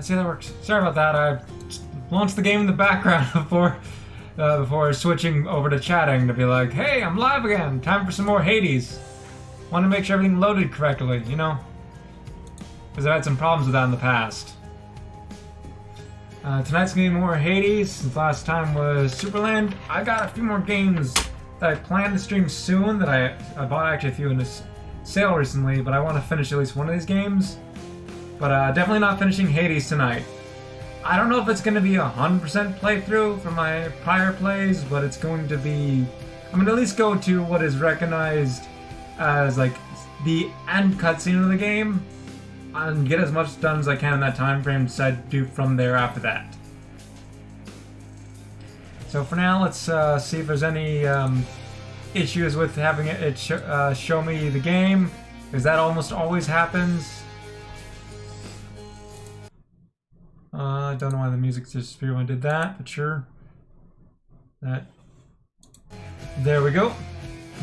Let's see how that works. Sorry about that. I launched the game in the background before switching over to chatting to be like, hey, I'm live again. Time for some more Hades. Want to make sure everything loaded correctly, you know? Because I've had some problems with that in the past. Tonight's gonna be more Hades, since last time was Superland. I got a few more games that I plan to stream soon that I bought actually a few in this sale recently, but I want to finish at least one of these games. But definitely not finishing Hades tonight. I don't know if it's going to be 100% playthrough from my prior plays, but it's going to be... I'm going to at least go to what is recognized as like the end cutscene of the game and get as much done as I can in that time frame, decide to do from there after that. So for now, let's see if there's any issues with having it show me the game, because that almost always happens. I don't know why the music disappeared when I did that, but sure. There we go.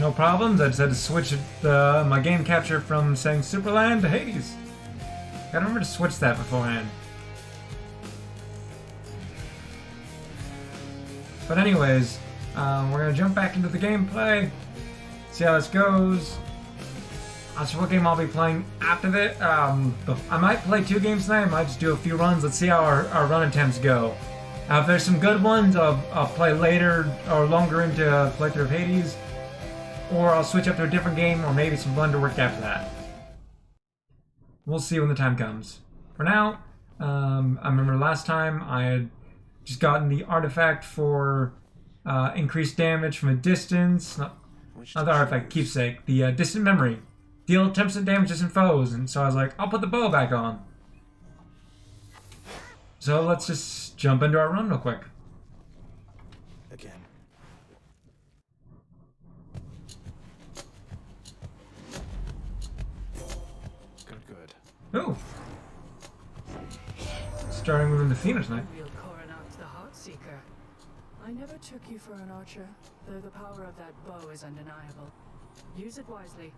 No problems. I just had to switch my game capture from saying Superland to Hades. Gotta remember to switch that beforehand. But anyways, we're gonna jump back into the gameplay, see how this goes. Not sure what game I'll be playing after that. I might play 2 games tonight. I might just do a few runs. Let's see how our run attempts go. If there's some good ones, I'll play later or longer into playthrough of Hades, or I'll switch up to a different game, or maybe some Blender work after that. We'll see when the time comes. For now, I remember last time I had just gotten the artifact for increased damage from a distance. Not the artifact, keepsake. The distant memory. Deal 10% damage to distant foes, and so I was like, I'll put the bow back on. So let's just jump into our run real quick. Again. Good. Ooh. Starting moving the theme tonight. Real Coronax the Heartseeker. I never took you for an archer, though the power of that bow is undeniable. Use it wisely.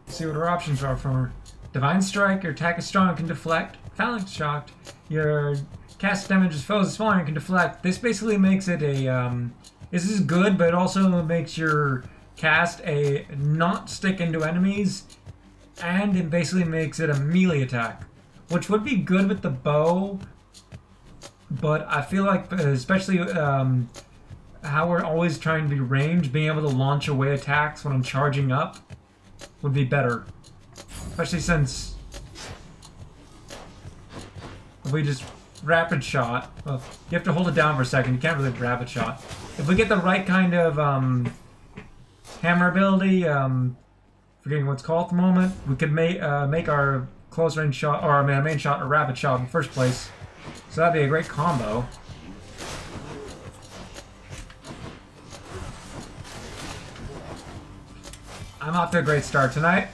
See what our options are for her. Divine Strike, your attack is strong and can deflect. Phalanx Shocked, your cast damage is foes is smaller and can deflect. This basically makes it a, this is good, but it also makes your cast a not stick into enemies, and it basically makes it a melee attack, which would be good with the bow, but I feel like, especially how we're always trying to be ranged, being able to launch away attacks when I'm charging up would be better. Especially since if we just rapid shot, well, you have to hold it down for a second, you can't really rapid shot. If we get the right kind of hammer ability, forgetting what it's called at the moment, we could make our close range shot, or our main shot, a rapid shot in the first place. So that'd be a great combo. I'm off to a great start tonight.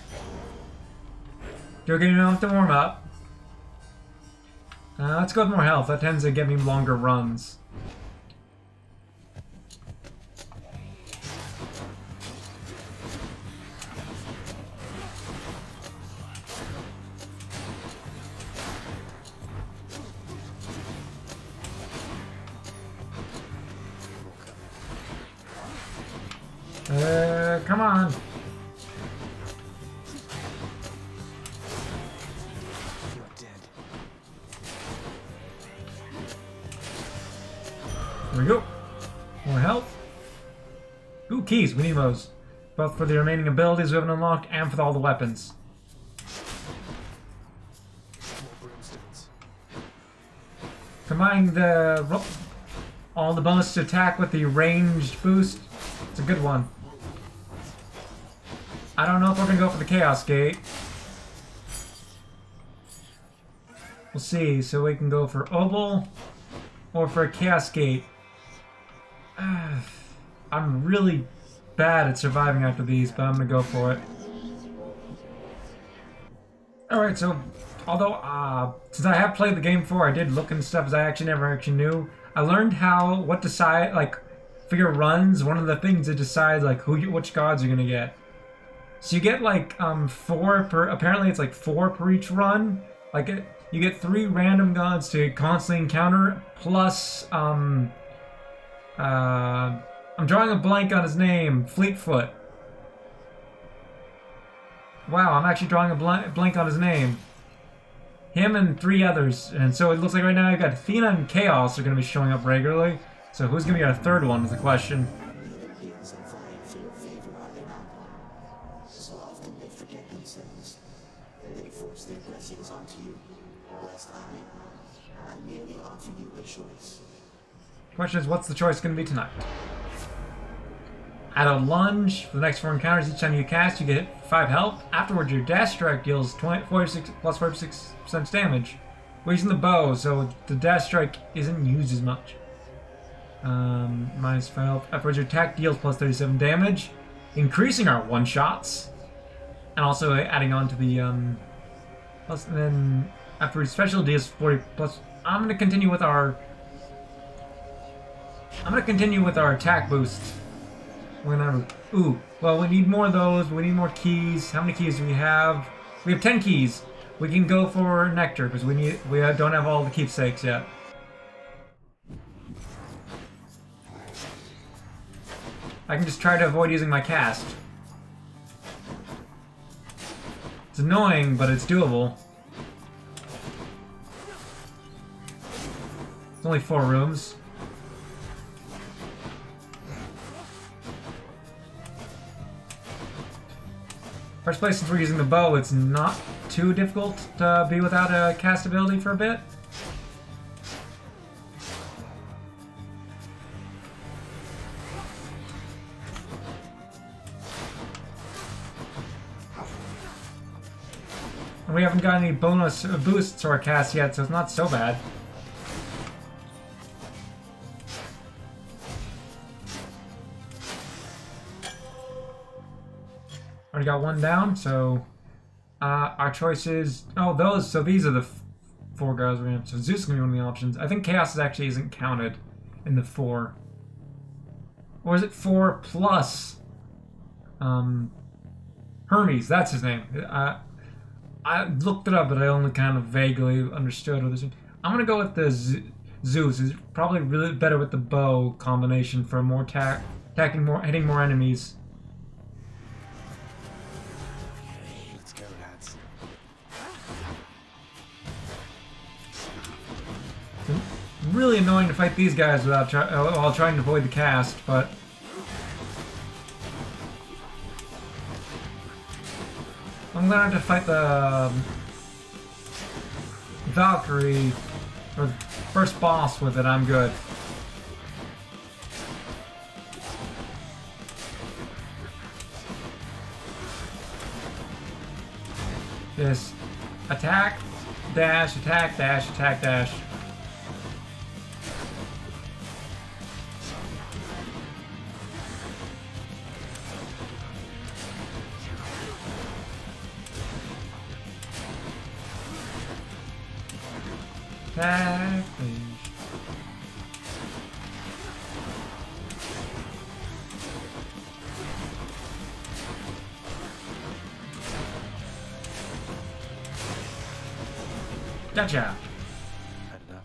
You're getting enough to warm up. Let's go with more health. That tends to get me longer runs. Come on. There we go. More health. Ooh, keys. We need those. Both for the remaining abilities we haven't unlocked and for all the weapons. Combining all the bonus to attack with the ranged boost. It's a good one. I don't know if we're going to go for the Chaos Gate. We'll see. So we can go for Obel or for a Chaos Gate. I'm really bad at surviving after these, but I'm going to go for it. Alright, so although since I have played the game before, I did look into stuff as I never knew. I learned for your runs, one of the things that decides like which gods you're gonna get. So you get like 4 per. Apparently, it's like 4 per each run. Like You get 3 random gods to constantly encounter, plus, I'm drawing a blank on his name, Fleetfoot. Wow, I'm actually drawing a blank on his name. Him and 3 others, and so it looks like right now you've got Athena and Chaos are going to be showing up regularly. So who's going to be our third one is the question. Question is, what's the choice going to be tonight? Add a lunge for the next 4 encounters. Each time you cast, you get 5 health. Afterwards, your dash strike deals 46 plus 46% damage. We're using the bow, so the dash strike isn't used as much. Minus 5 health. Afterwards, your attack deals plus 37 damage, increasing our one-shots, and also adding on to the plus. And then afterwards, special deals 40 plus. I'm gonna continue with our attack boost. Ooh, well, we need more of those. We need more keys. How many keys do we have? We have 10 keys. We can go for nectar because we don't have all the keepsakes yet. I can just try to avoid using my cast. It's annoying, but it's doable. It's only 4 rooms. First place, since we're using the bow, it's not too difficult to be without a cast ability for a bit. And we haven't got any bonus boosts to our cast yet, so it's not so bad. Already got 1 down, so our choice is so these are the 4 guys we're gonna have. So Zeus is gonna be one of the options. I think Chaos actually isn't counted in the 4. Or is it 4 plus Hermes? That's his name. I looked it up, but I only kind of vaguely understood what this is. I'm gonna go with the Zeus. It's probably really better with the bow combination for more hitting more enemies. Really annoying to fight these guys without while trying to avoid the cast, but I'm gonna have to fight the Valkyrie or the first boss with it. I'm good. Just attack, dash, attack, dash, attack, dash. Attack, please. Gotcha. Had enough.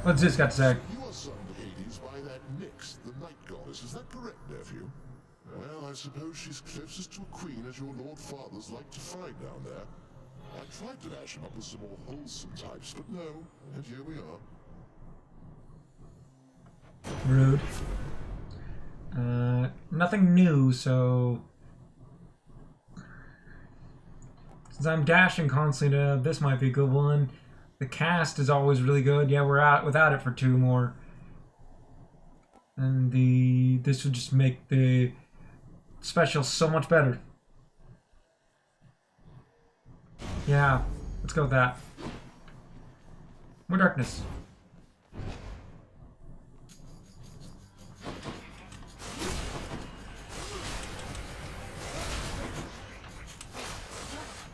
What's this got to say? You are summoned to Hades by that Nyx, the night goddess. Is that correct, nephew? Well, I suppose she's closest to a queen as your lord fathers like to find down there. I tried to dash him up with some more wholesome types, but no, and here we are. Rude. Nothing new, so since I'm dashing constantly, this might be a good one. The cast is always really good. Yeah, we're out without it for 2 more, and this would just make the special so much better. Yeah, let's go with that. More darkness.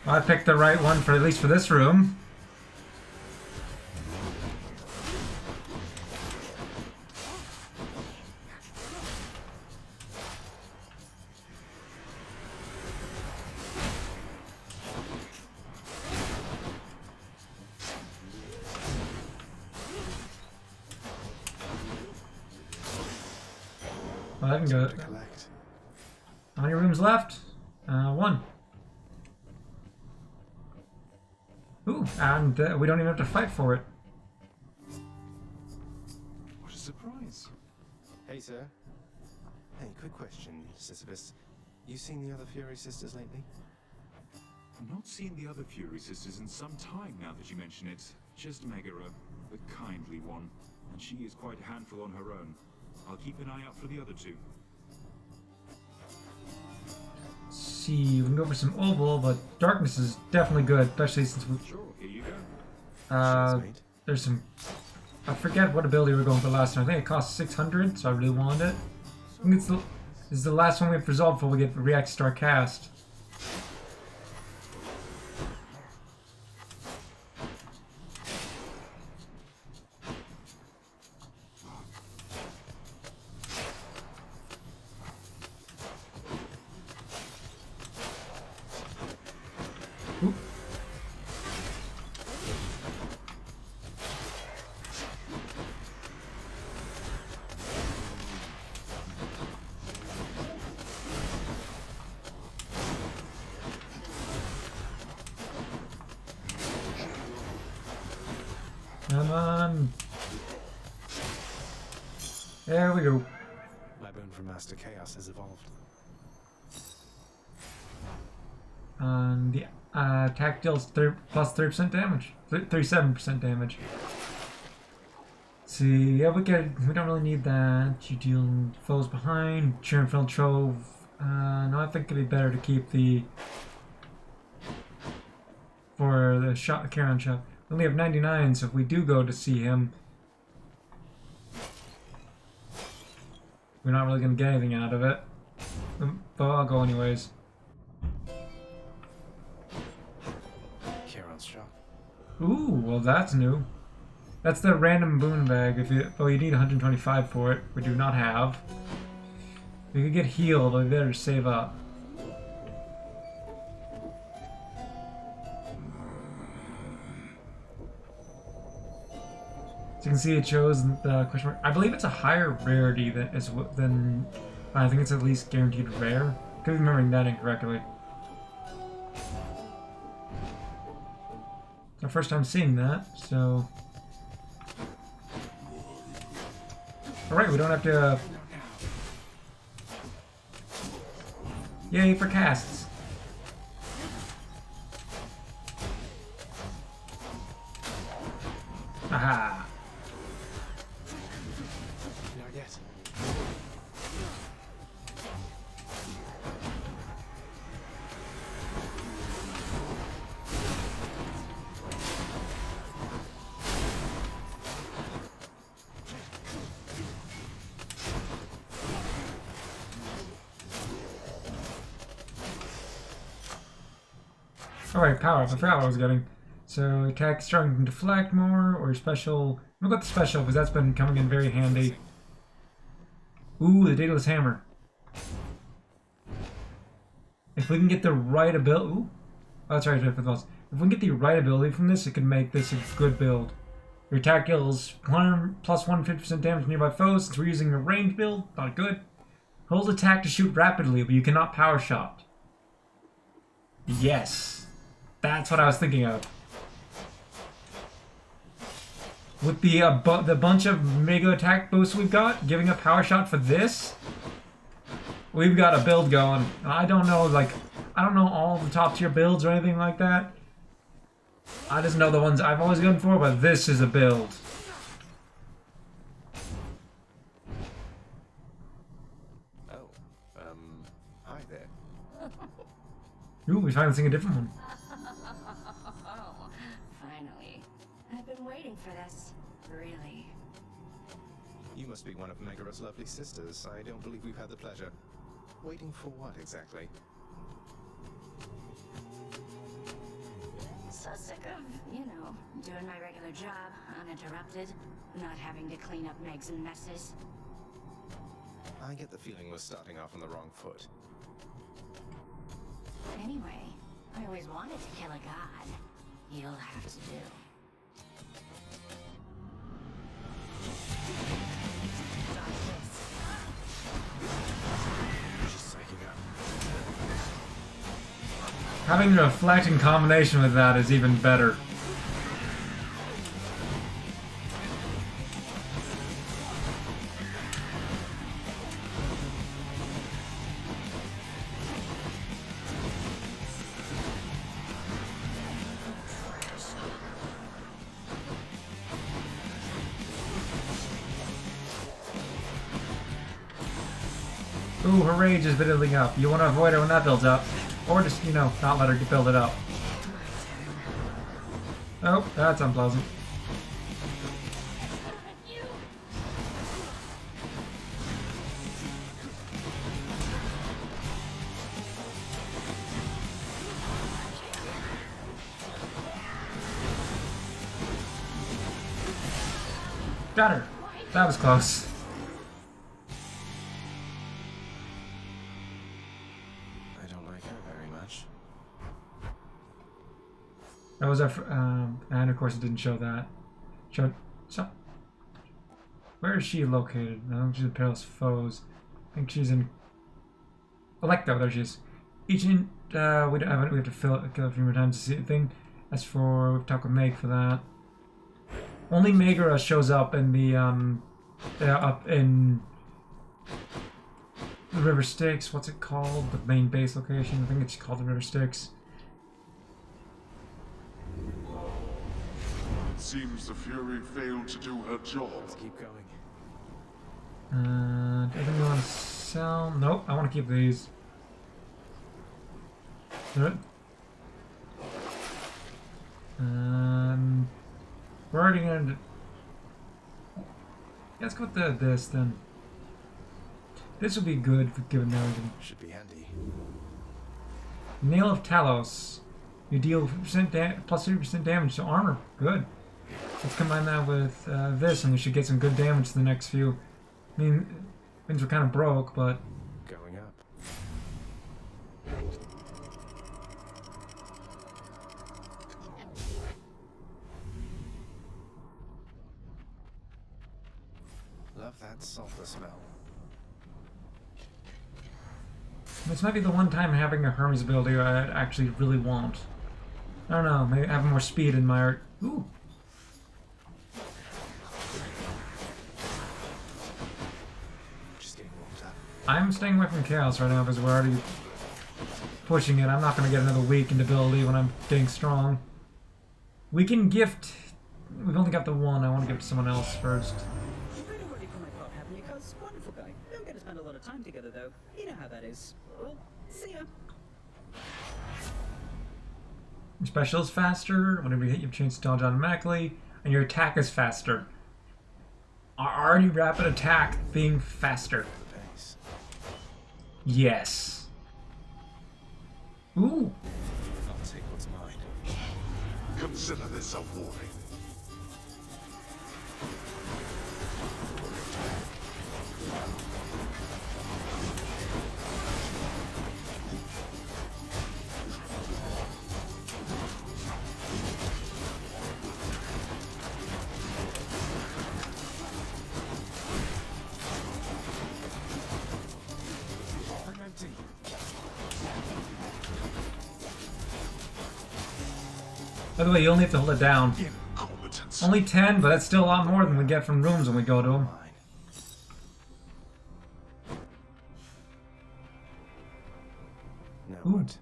Well, I picked the right one for at least for this room. Well, I can go. To collect. How many rooms left? 1. Ooh, and we don't even have to fight for it. What a surprise. Hey, sir. Hey, quick question, Sisyphus. You seen the other Fury sisters lately? I've not seen the other Fury sisters in some time now that you mention it. Just Megara, the kindly one. And she is quite a handful on her own. I'll keep an eye out for the other 2. See, we can go for some oval, but darkness is definitely good, especially since we. Sure, here you go. Cheers, mate. There's some. I forget what ability we were going for last time. I think it cost 600, so I really wanted it. I think this is the last one we have to resolve before we get react to our cast. Oop. Come on. There we go. My bone from Master Chaos has evolved. And the attack deals plus 30% damage. 37% damage. See, yeah, we don't really need that. You deal foes behind. Cheerinfield Trove. No, I think it'd be better to keep the for the shot Charon shot. We only have 99, so if we do go to see him, we're not really gonna get anything out of it. But I'll go anyways. Charon's shot. Ooh, well that's new. That's the random boon bag. If you, you need 125 for it. We do not have. We could get healed, but we better save up. So you can see it shows the question mark. I believe it's a higher rarity than I think it's at least guaranteed rare. Could be remembering that incorrectly. It's our first time seeing that, so. Alright, we don't have to. Yay for casts. Aha. Not yet. Alright, power up. I forgot what I was getting. So, attack strong can deflect more, or special. We'll go with the special, because that's been coming in very handy. Ooh, the Daedalus Hammer. If we can get the right ability. Ooh. Oh, that's right, for the boss. If we can get the right ability from this, it can make this a good build. Your attack deals plus 150% damage to nearby foes. Since we're using a range build, not good. Hold attack to shoot rapidly, but you cannot power shot. Yes. That's what I was thinking of. With the bunch of mega attack boosts we've got, giving a power shot for this, we've got a build going. I don't know, I don't know all the top tier builds or anything like that. I just know the ones I've always gone for, but this is a build. Oh, hi there. Ooh, we finally seeing a different one. Oh, finally. I've been waiting for this. Really. You must be one of Megara's lovely sisters. I don't believe we've had the pleasure. Waiting for what exactly? So sick of, doing my regular job, uninterrupted, not having to clean up Meg's messes. I get the feeling we're starting off on the wrong foot. Anyway, I always wanted to kill a god. You'll have to do. Having the reflect in combination with that is even better. Ooh, her rage is building up. You want to avoid her when that builds up. Or just, you know, not let her build it up. Oh, that's unpleasant. Got her. That was close. That was our, and of course it didn't show that. Showed, so, where is she located? I don't think she's in Perilous Foes. I think she's in Electo, there she is. Each in, we have to kill it a few more times to see the thing. As for, we've talked with Meg for that. Only Megara shows up in the, up in the River Styx. What's it called? The main base location. I think it's called the River Styx. Seems the Fury failed to do her job. Let's keep going. Anything you want to sell? Nope, I want to keep these. Good. We're already gonna. Let's go with this then. This will be good for given everything. Should be handy. Nail of Talos. You deal plus 30% damage to armor. Good. Let's combine that with this, and we should get some good damage to the next few. I mean, things were kind of broke, but Going up. Love that sulfur smell. this might be the one time having a Hermes ability I actually really want. I don't know, maybe having more speed in my art. Ooh. I'm staying away from Chaos right now because we're already pushing it. I'm not going to get another weakened ability when I'm getting strong. We can gift... We've only got the one. I want to give it to someone else first. Ready for my pop, haven't you, cuz? Wonderful guy. Don't get to spend a lot of time together, though. You know how that is. Well, see ya. Your special is faster. Whenever you hit, you have a chance to dodge automatically. And your attack is faster. Are already rapid attack being faster? Yes. Ooh. I'll take what's mine. Consider this a warning. By the way, you only have to hold it down. Incompetence. Only 10, but that's still a lot more than we get from rooms when we go to them. Now Ooh. what?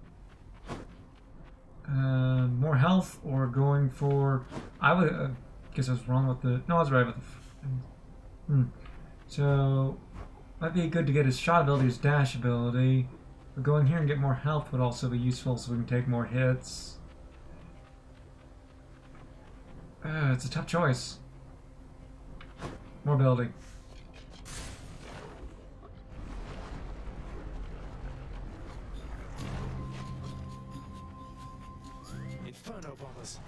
More health or going for... I would... guess I was wrong with the... No, I was right with the... So... Might be good to get his shot ability, his dash ability. But going here and get more health would also be useful so we can take more hits. It's a tough choice. More ability. Inferno bombers.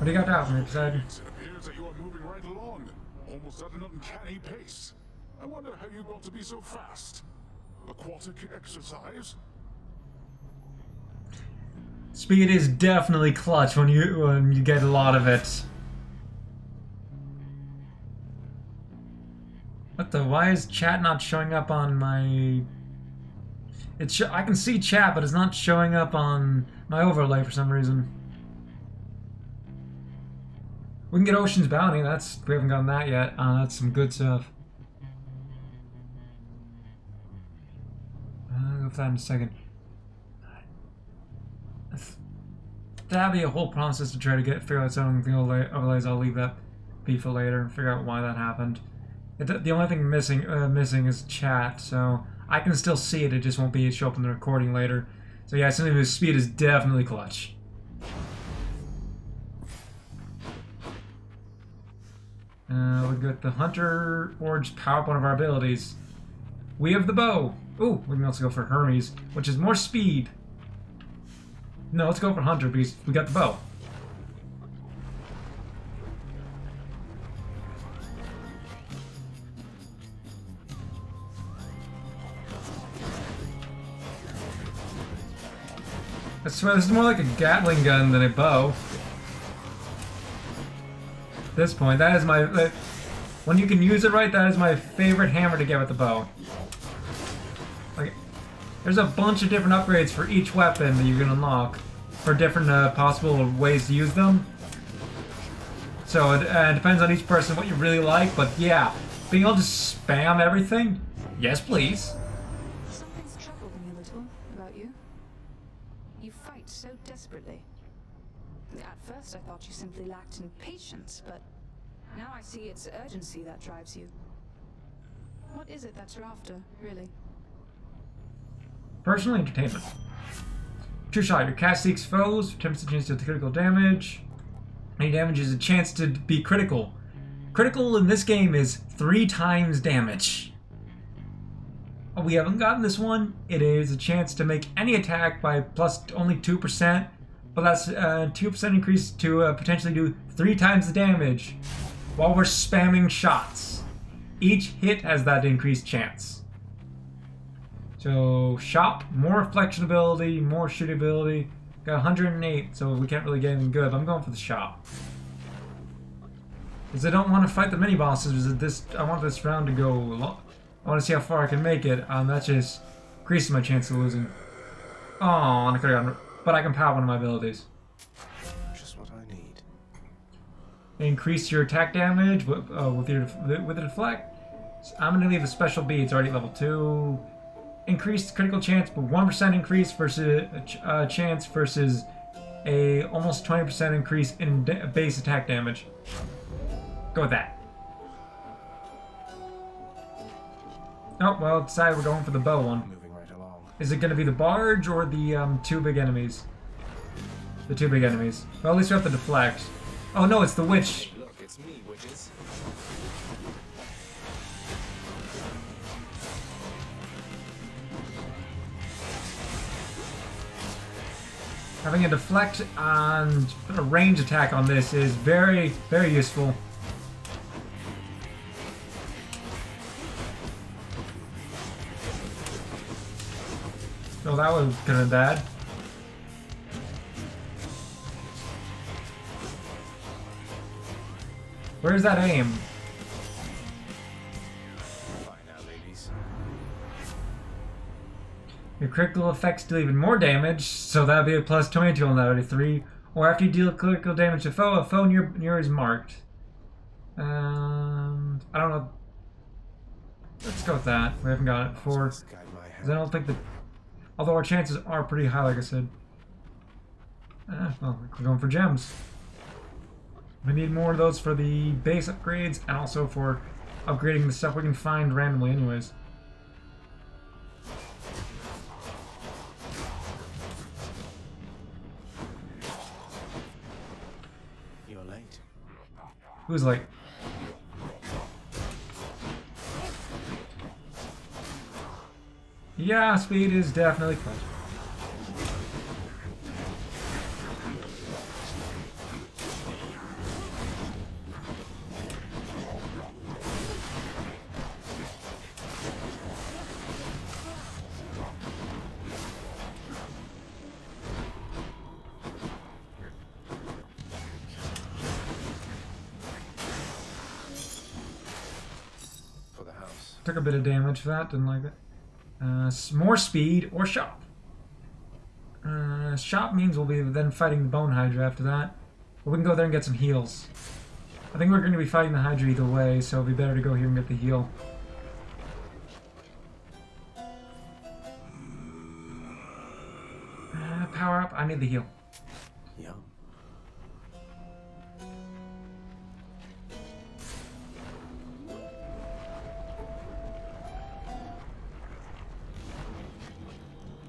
do you got down from your side? It appears that you are moving right along, almost at an uncanny pace. I wonder how you got to be so fast. Aquatic exercise? Speed is definitely clutch when you get a lot of it. What the? Why is chat not showing up on my? I can see chat, but it's not showing up on my overlay for some reason. We can get Ocean's Bounty. We haven't gotten that yet. That's some good stuff. I'll go for that in a second. That'd be a whole process to try to figure out some of the overlays. I'll leave that be for later and figure out why that happened. The only thing missing is chat, so I can still see it. It just won't show up in the recording later. So yeah, something with speed is definitely clutch. We got the Hunter Forge power up one of our abilities. We have the bow. Ooh, we can also go for Hermes, which is more speed. No, let's go for Hunter because we got the bow. I swear, this is more like a Gatling gun than a bow. At this point, that is when you can use it right, that is my favorite hammer to get with the bow. Like, there's a bunch of different upgrades for each weapon that you can unlock for different possible ways to use them. So it depends on each person what you really like, but yeah, being able to spam everything, yes please. Something's troubled me a little about you. You fight so desperately. At first I thought you simply lacked in patience, but now I see it's urgency that drives you. What is it that you're after, really? Personal entertainment. True shot. Your cast seeks foes, 10% chance to do critical damage. Any damage is a chance to be critical. Critical in this game is 3 times damage. Oh, we haven't gotten this one. It is a chance to make any attack by plus only 2%, but that's a 2% increase to potentially do 3 times the damage while we're spamming shots. Each hit has that increased chance. So, shop, more reflection ability, more shoot ability. Got 108, so we can't really get anything good. But I'm going for the shop. Because I don't want to fight the mini-bosses. I want this round to go long. I want to see how far I can make it. That just increases my chance of losing. Oh, I could have gotten... But I can power one of my abilities. Just what I need. Increase your attack damage with the deflect. So I'm going to leave the special bead. It's already level 2. Increased critical chance, but 1% increase versus chance versus a almost 20% increase in base attack damage. Go with that. Oh, well, decided we're going for the bow one. Moving right along. Is it going to be the barge or the 2 big enemies? The 2 big enemies. Well, at least we have to deflect. Oh no, it's the witch. Look, it's me, witches. Having a deflect and a range attack on this is very, very useful. So that was kind of bad. Where's that aim? Fine now, ladies. Your critical effects deal even more damage, so that would be a plus 22 on that, 3. Or after you deal critical damage to a foe near is marked. I don't know. Let's go with that. We haven't got it before. Because I don't think that... Although our chances are pretty high, like I said. Well, we're going for gems. We need more of those for the base upgrades and also for upgrading the stuff we can find randomly anyways. You're late. Who's late? Yeah, speed is definitely clutch. took a bit of damage for that. Didn't like it. More speed or shop. Shop means we'll be then fighting the Bone Hydra after that. But we can go there and get some heals. I think we're going to be fighting the Hydra either way, so it'll be better to go here and get the heal. Power up. I need the heal. Yum.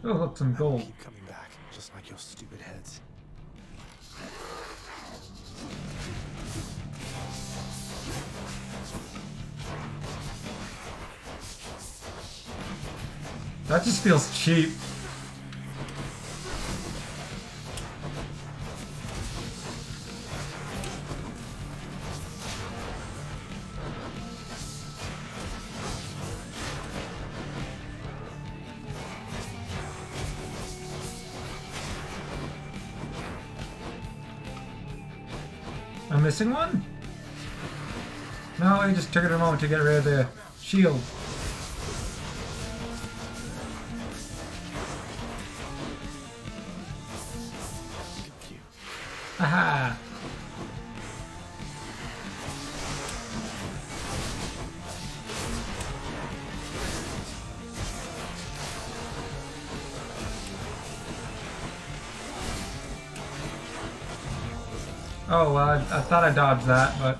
Oh, look, some gold. Keep coming back, just like your stupid heads. That just feels cheap. I'm missing one? No, I just took it a moment to get rid of the shield. Aha! Oh, well, I thought I dodged that, but...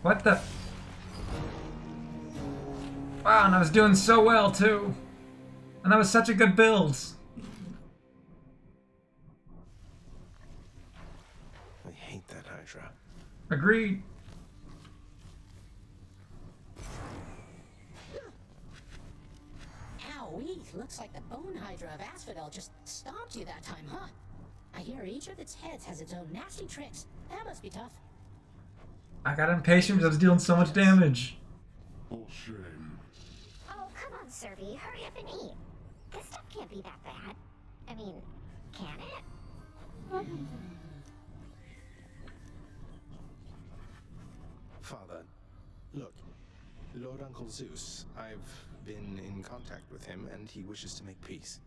What the? Wow, and I was doing so well, too. And that was such a good build. I hate that Hydra. Agreed. Owie, looks like the Bone Hydra of Asphodel just stomped you that time, huh? I hear each of its heads has its own nasty tricks. That must be tough. I got impatient because I was dealing so much damage. For shame. Oh, come on, Serby. Hurry up and eat. This stuff can't be that bad. I mean, can it? Father, look, Lord Uncle Zeus, I've been in contact with him and he wishes to make peace.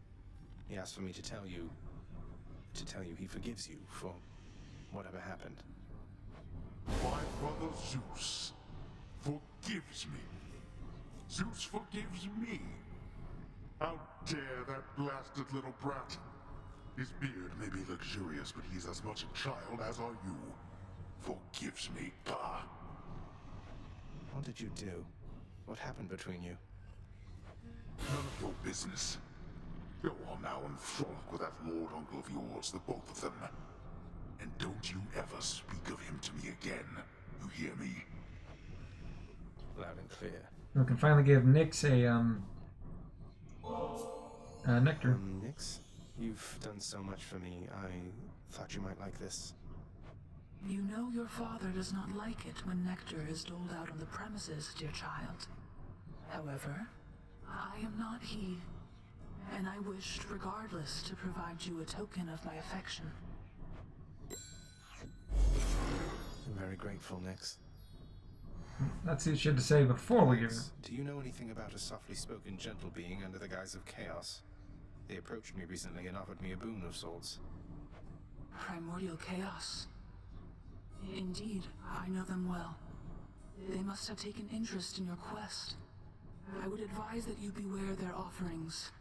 He asked for me to tell you he forgives you for whatever happened. My brother Zeus forgives me. Zeus forgives me. How dare that blasted little brat? His beard may be luxurious, but he's as much a child as are you. Forgives me, bah. What did you do? What happened between you? None of your business. Go on now and frolic with that Lord Uncle of yours, the both of them. And don't you ever speak of him to me again. You hear me? Loud and clear. We can finally give Nyx a nectar. Nyx, you've done so much for me. I thought you might like this. You know your father does not like it when nectar is doled out on the premises, dear child. However, I am not he, and I wished regardless to provide you a token of my affection. I'm very grateful, Nyx. Let's see what she had to say before we give her. Do you know anything about a softly spoken gentle being under the guise of chaos? They approached me recently and offered me a boon of sorts. Primordial chaos. Indeed, I know them well. They must have taken interest in your quest. I would advise that you beware their offerings,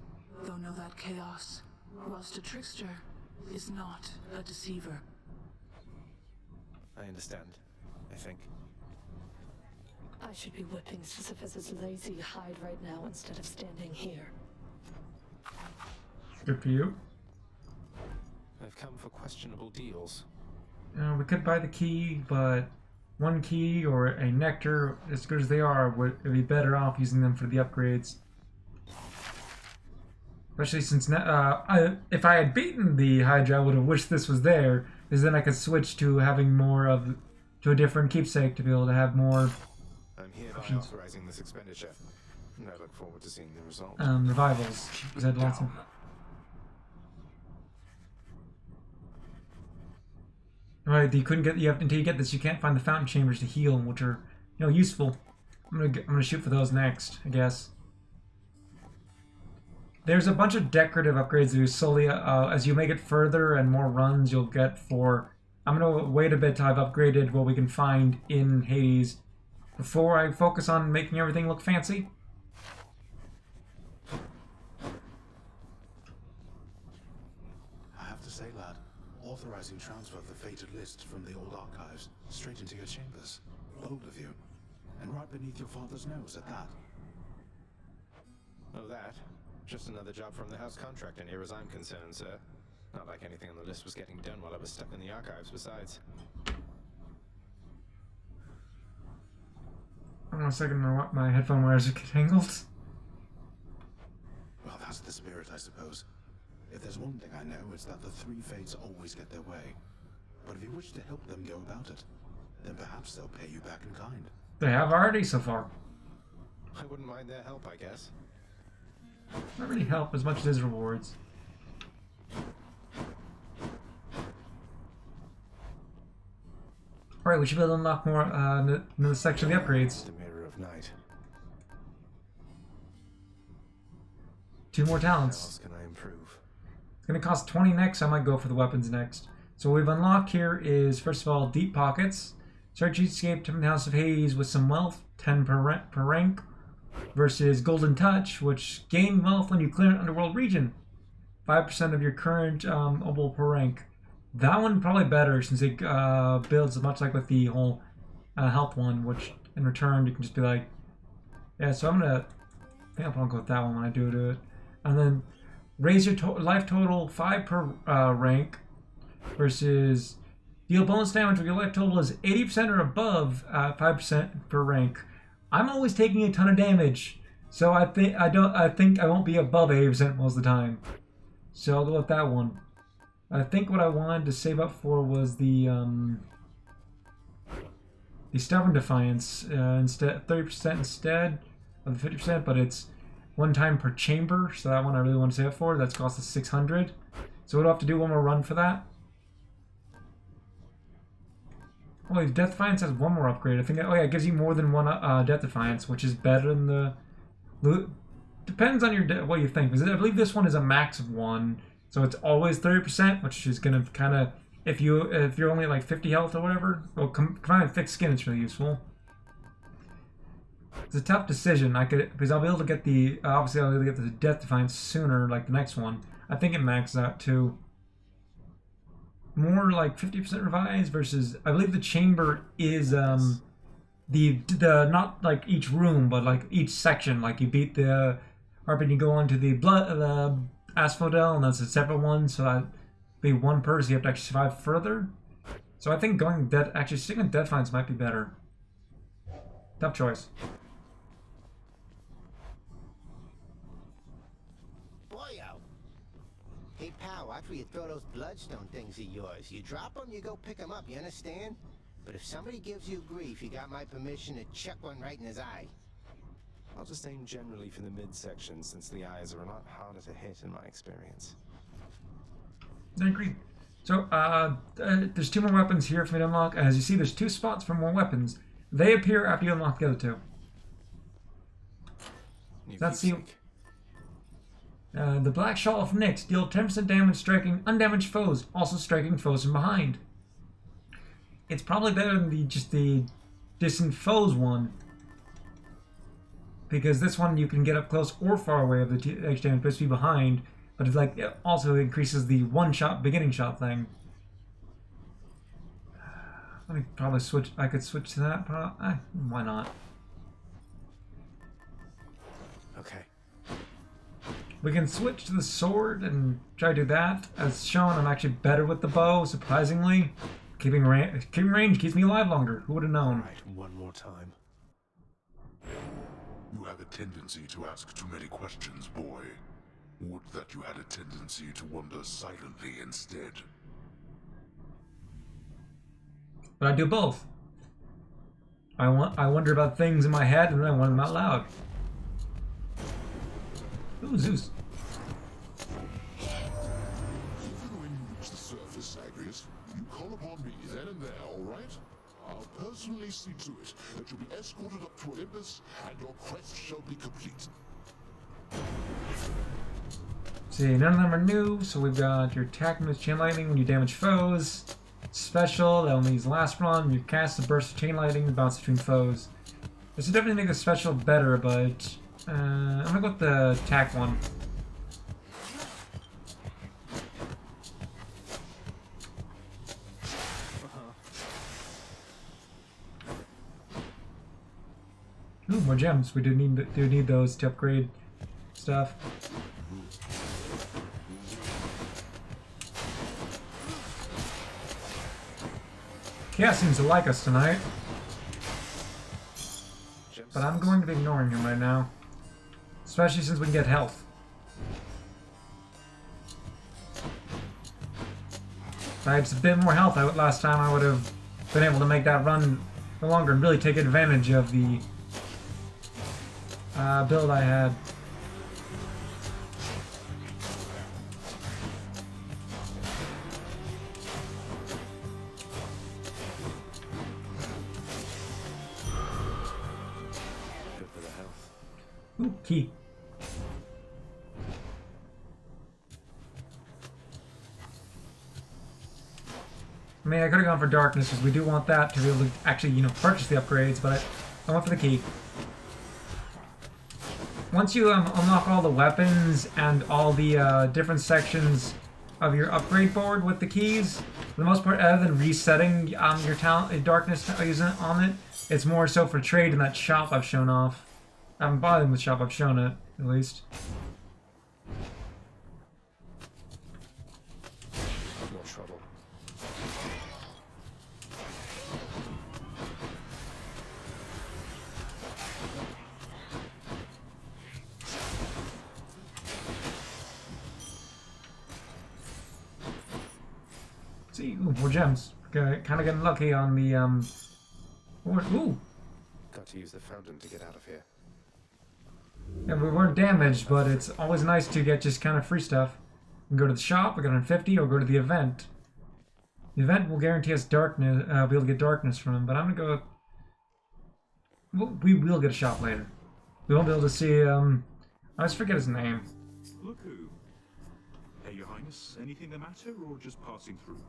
though know that chaos, whilst a trickster, is not a deceiver. I understand, I think. I should be whipping Sisyphus's lazy hide right now instead of standing here. Good for you. I've come for questionable deals. We could buy the key, but one key or a nectar, as good as they are, would be better off using them for the upgrades. Especially since if I had beaten the Hydra, I would have wished this was there, because then I could switch to having more of, to a different keepsake to be able to have more hereby authorizing this expenditure, and I look forward to seeing the result. Revivals. Is that lots of... Alright, you couldn't get until you get this. You can't find the fountain chambers to heal, which are useful. I'm gonna shoot for those next, I guess. There's a bunch of decorative upgrades that you slowly, as you make it further and more runs, you'll get for. I'm gonna wait a bit till I've upgraded what we can find in Hades before I focus on making everything look fancy. I have to say, lad, authorizing transfer of the fated list from the old archives straight into your chambers. Bold of you. And right beneath your father's nose at that. Oh, that? Just another job from the house contractor near as I'm concerned, sir. Not like anything on the list was getting done while I was stuck in the archives, besides. Hold on a second, my headphone wires are get tangled. Well, that's the spirit, I suppose. If there's one thing I know, it's that the three fates always get their way. But if you wish to help them go about it, then perhaps they'll pay you back in kind. They have already so far. I wouldn't mind their help, I guess. Not really help as much as his rewards. Alright, we should be able to unlock more in the section of the upgrades. The Mirror of Night. 2 more talents. How else can I improve? It's going to cost 20 next, so I might go for the weapons next. So what we've unlocked here is, first of all, Deep Pockets. Search each escape from the House of Hades with some wealth, 10 per rank. Versus Golden Touch, which gain wealth when you clear an underworld region. 5% of your current obol per rank. That one probably better since it builds much like with the whole health one, which in return you can just be like, yeah. So I think I'll probably go with that one when I do it. And then raise your life total 5 per rank. Versus deal bonus damage when your life total is 80% or above, 5% per rank. I'm always taking a ton of damage, so I think I won't be above 80% most of the time. So I'll go with that one. I think what I wanted to save up for was the Stubborn Defiance instead, 30% instead of the 50%, but it's 1 time per chamber, so that one I really want to save up for. That's cost us 600. So we'll have to do one more run for that. Oh, Death Defiance has one more upgrade. I think. Oh yeah, it gives you more than one Death Defiance, which is better than the. Depends on your what you think. Because I believe this one is a max of 1, so it's always 30%, which is gonna kind of if you're only like 50 health or whatever. Well, combined thick skin, it's really useful. It's a tough decision. Because I'll be able to get the obviously I'll be able to get the Death Defiance sooner, like the next one. I think it maxes out too. More like 50% revised versus I believe the chamber is the not like each room but like each section. Like you beat the harp and you go on to the Asphodel, and that's a separate one, so that'd be 1 per, so you have to actually survive further. So I think actually sticking with Death Defiance might be better. Tough choice. Hey pal, watch where you throw those bloodstone things of yours. You drop them, you go pick them up, you understand? But if somebody gives you grief, you got my permission to chuck one right in his eye. I'll just aim generally for the midsection, since the eyes are a lot harder to hit in my experience. I agree. So, there's 2 more weapons here for me to unlock. As you see, there's 2 spots for more weapons. They appear after you unlock the other 2. That's the... the Black Shawl of Nyx. Deal 10% damage striking undamaged foes, also striking foes from behind. It's probably better than just the distant foes one. Because this one you can get up close or far away of the extra damage, supposed to be behind, but it also increases the one-shot beginning shot thing. Let me probably switch. I could switch to that. Why not? Okay. We can switch to the sword and try to do that. As shown, I'm actually better with the bow, surprisingly. Keeping range keeps me alive longer. Who would have known? Right, one more time. You have a tendency to ask too many questions, boy. Would that you had a tendency to wonder silently instead. But I do both. I wonder about things in my head, and then I wonder them out loud. Ooh, Zeus. Even when you reach the surface, Zagreus, you call upon me then and there, all right? I'll personally see to it that you'll be escorted up to Olympus, and your quest shall be complete. See, none of them are new, so we've got your attack with chain lightning when you damage foes. Special, that only uses last run. You cast a burst of chain lightning and bounce between foes. This would definitely make the special better, but I'm gonna go with the attack one. Ooh, more gems. We do need those to upgrade stuff. Chaos seems to like us tonight. But I'm going to be ignoring him right now. Especially since we can get health. If I had just a bit more health last time, I would have been able to make that run no longer and really take advantage of the build I had. Ooh, key. I mean, I could have gone for darkness because we do want that to be able to actually, you know, purchase the upgrades, but I went for the key. Once you unlock all the weapons and all the different sections of your upgrade board with the keys, for the most part, other than resetting your talent, darkness using it on it, it's more so for trade in that shop I've shown off. I haven't bothered with the shop, I've shown it, at least. More trouble. See, ooh, more gems. Kind of getting lucky on the, ooh! Got to use the fountain to get out of here. Yeah, we weren't damaged, but it's always nice to get just kind of free stuff. We can go to the shop, we got 150, or go to the event. The event will guarantee us darkness, be able to get darkness from him, but I'm gonna go... Well, we will get a shop later. We won't be able to see, I always forget his name. Look who. Hey, Your Highness, anything the matter, or just passing through?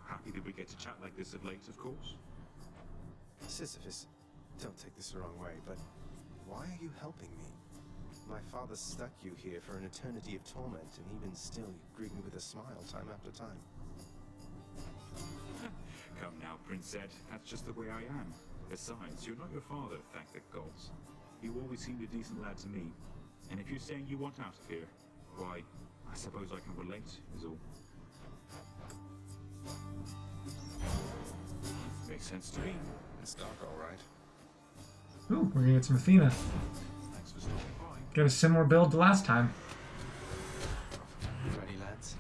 Happy that we get to chat like this of late, of course. Sisyphus, don't take this the wrong way, but why are you helping me? My father stuck you here for an eternity of torment, and even still you greet me with a smile time after time. Come now, Prince Ed, that's just the way I am. Besides, you're not your father, thank the gods. You always seemed a decent lad to me. And if you're saying you want out of here, why, I suppose I can relate, is all. Makes sense to me. It's dark, all right. Ooh, we're gonna get some Athena. Thanks for stopping by. Get a similar build to last time. Ready, lads?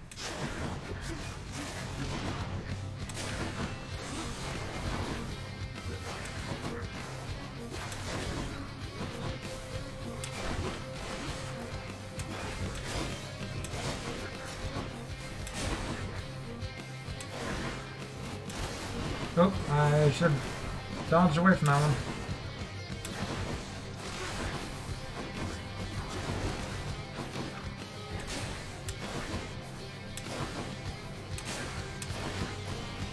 Oh, I should have dodged away from that one.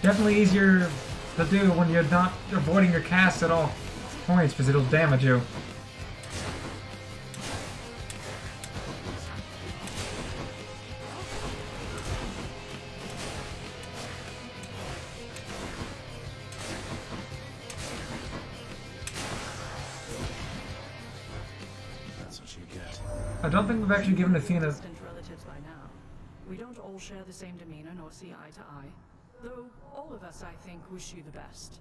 Definitely easier to do when you're not avoiding your cast at all points because it'll damage you. That's what you get. I don't think we've actually given Athena... Distant relatives by now. We don't all share the same demeanor nor see eye to eye. Though all of us, I think, wish you the best.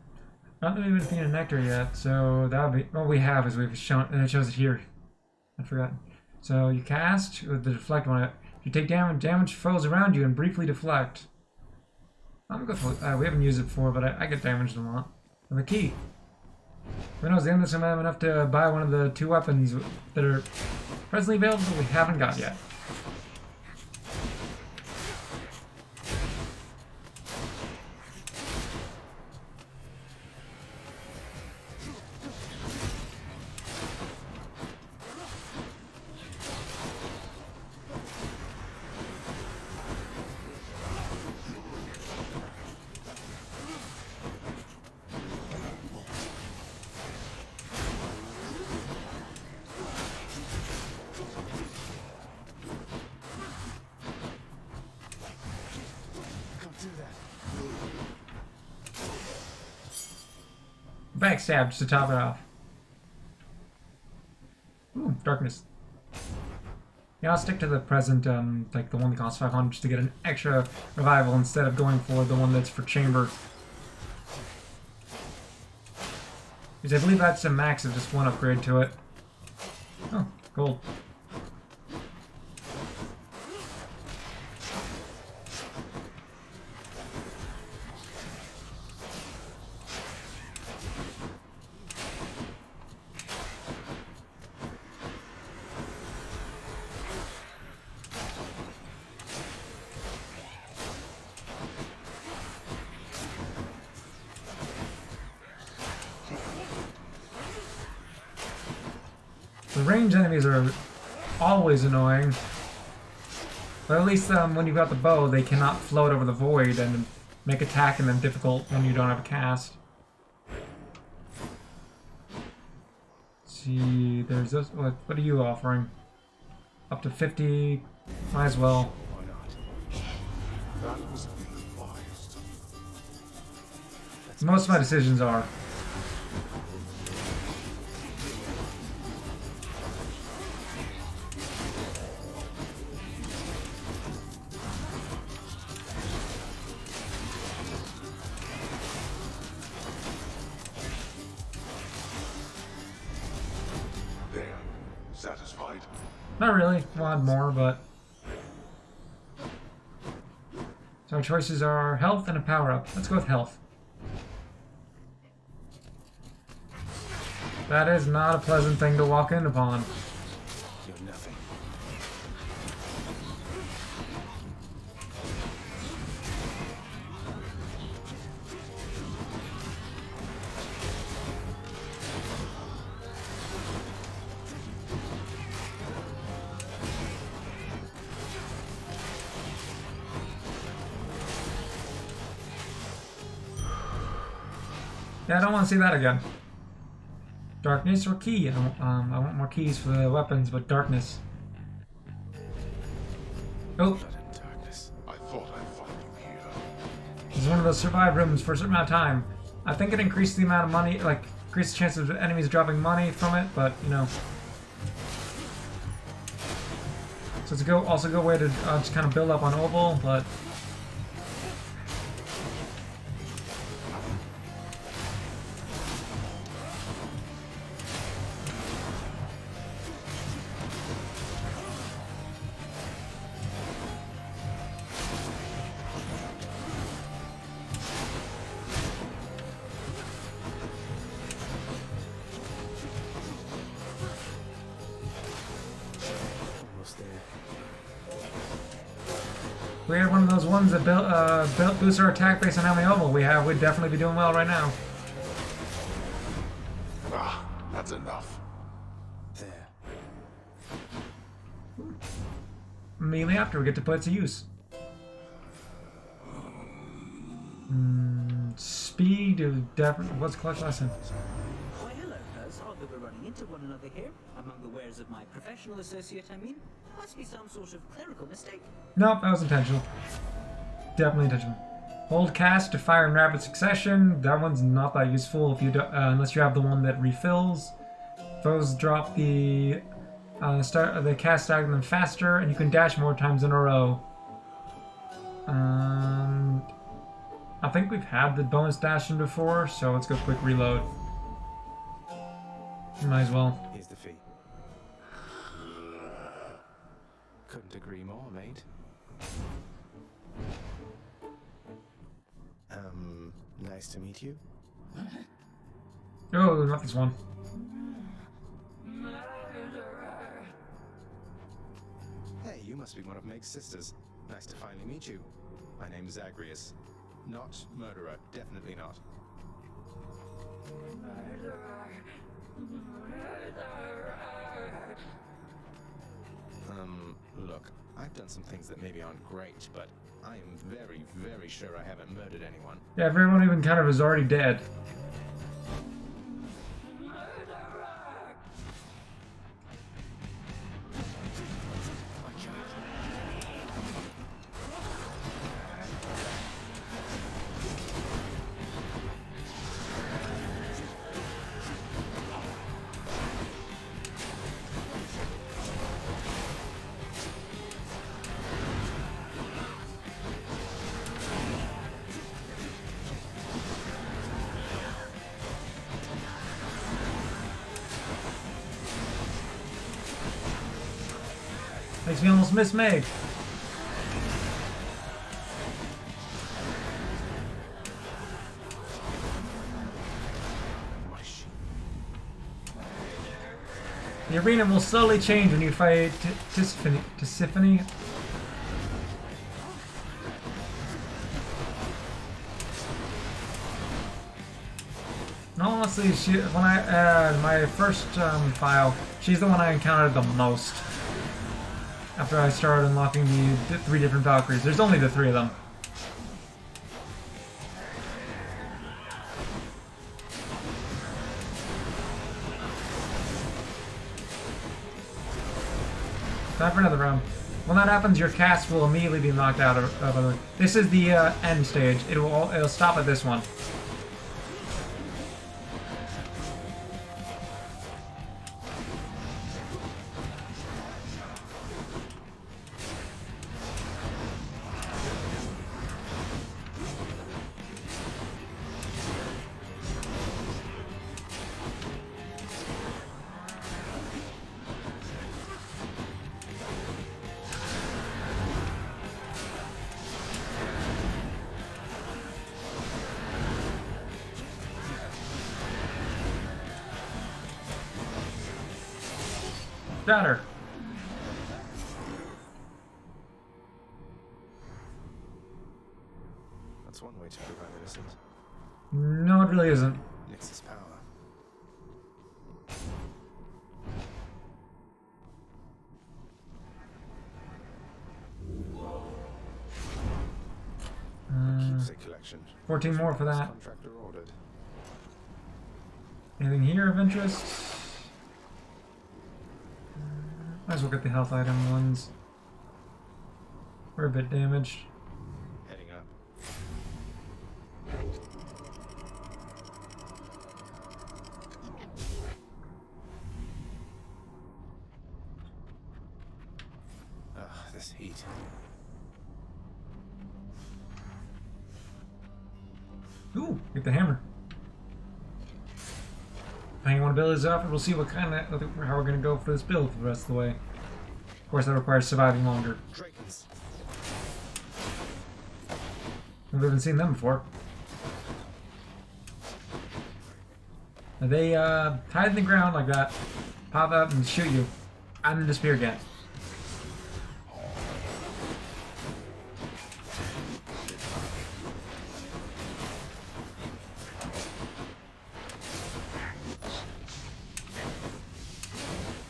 Not that we've given Athena Nectar yet, so that would be... What we have is we've shown... And it shows it here. I forgot. So you cast with the deflect one. You take damage foes around you and briefly deflect. I'm gonna go for... we haven't used it before, but I get damaged a lot. And the key. Who knows, the end of this I might have enough to buy one of the 2 weapons that are presently available that we haven't got yet. Backstab just to top it off. Ooh, darkness. Yeah, I'll stick to the present, like the one that costs 500 just to get an extra revival instead of going for the one that's for chamber. Because I believe that's a max of just 1 upgrade to it. Oh, gold. The ranged enemies are always annoying. But at least when you've got the bow, they cannot float over the void and make attacking them difficult when you don't have a cast. Let's see, there's this. What are you offering? Up to 50. Might as well. Why not? That was ill-advised. Most of my decisions are. Satisfied? Not really. Want more, but... So our choices are health and a power-up. Let's go with health. That is not a pleasant thing to walk in upon. You're nothing. Yeah, I don't want to see that again. Darkness or key? I want more keys for the weapons, but darkness. Oh. Darkness. I thought I'd find you here. This is one of those survive rooms for a certain amount of time. I think it increased the amount of money, like, increased the chance of enemies dropping money from it, but, you know. So it's also a good way to just kind of build up on Opal, but... If we had one of those ones that boosts our attack based on how many Opal we have, we'd definitely be doing well right now. Ah, that's enough. There. Immediately after, we get to put it to use. Speed of definitely. What's collect lesson? Why, hello, Purse. Odd that we're running into one another here. Among the wares of my professional associate, I mean. Must be some sort of clerical mistake. Nope, that was intentional. Definitely intentional. Hold cast to fire in rapid succession. That one's not that useful if you do, unless you have the one that refills. Those drop the the cast stagger them faster, and you can dash more times in a row. I think we've had the bonus dashing before, so let's go quick reload. Might as well. Here's the fee. Couldn't agree more, mate. Nice to meet you. Oh, not this one. Hey, you must be one of Meg's sisters. Nice to finally meet you. My name is Zagreus. Not murderer, definitely not. Look, I've done some things that maybe aren't great, but I am very, very sure I haven't murdered anyone. Yeah, everyone even kind of is already dead. Makes me almost miss Meg. The arena will slowly change when you fight Tisiphone. Honestly, when I my first file, she's the one I encountered the most. After I started unlocking the 3 different Valkyries. There's only the 3 of them. Time for another round. When that happens, your cast will immediately be knocked out of this is the end stage. It'll stop at this one. Got her. That's one way to prove I'm innocent. No, it really isn't. Nix's power. Keepsake collection. 14 more for that. Contractor ordered. Anything here of interest? Might as well get the health item ones. We're a bit damaged. Heading up. Ugh, this heat. Ooh, get the hammer. Depending on what abilities offer, we'll see what kind of how we're gonna go for this build for the rest of the way. Of course, that requires surviving longer. Drakens. We haven't seen them before. They hide in the ground like that, pop up and shoot you, and then disappear again.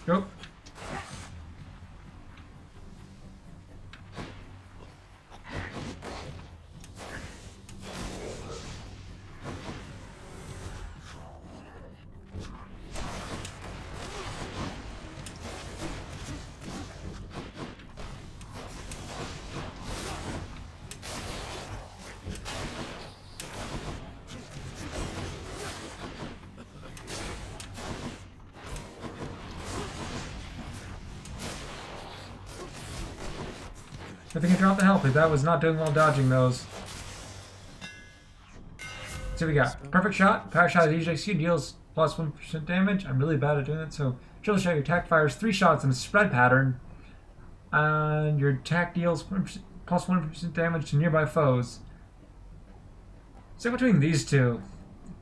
Go. I think I dropped the health, but that was not doing well dodging those. So we got perfect shot. Power shot at EJC deals plus 1% damage. I'm really bad at doing that, so triple shot, your attack fires 3 shots in a spread pattern. And your attack deals plus 1% damage to nearby foes. So between these two,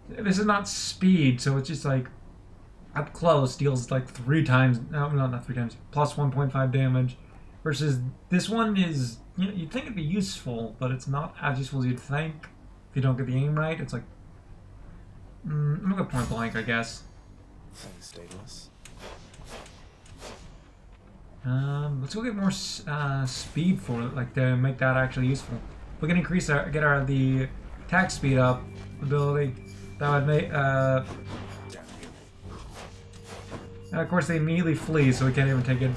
This is not speed, so it's just like up close deals like 3 times. No, not 3 times. Plus 1.5 damage. Versus this one is, you know, you'd think it'd be useful, but it's not as useful as you'd think. If you don't get the aim right, it's like, I'm gonna go point blank, I guess. Thanks, Daedalus. Let's go get more speed for it, like to make that actually useful. If we can increase the attack speed up ability, that would make and of course they immediately flee, so we can't even take it.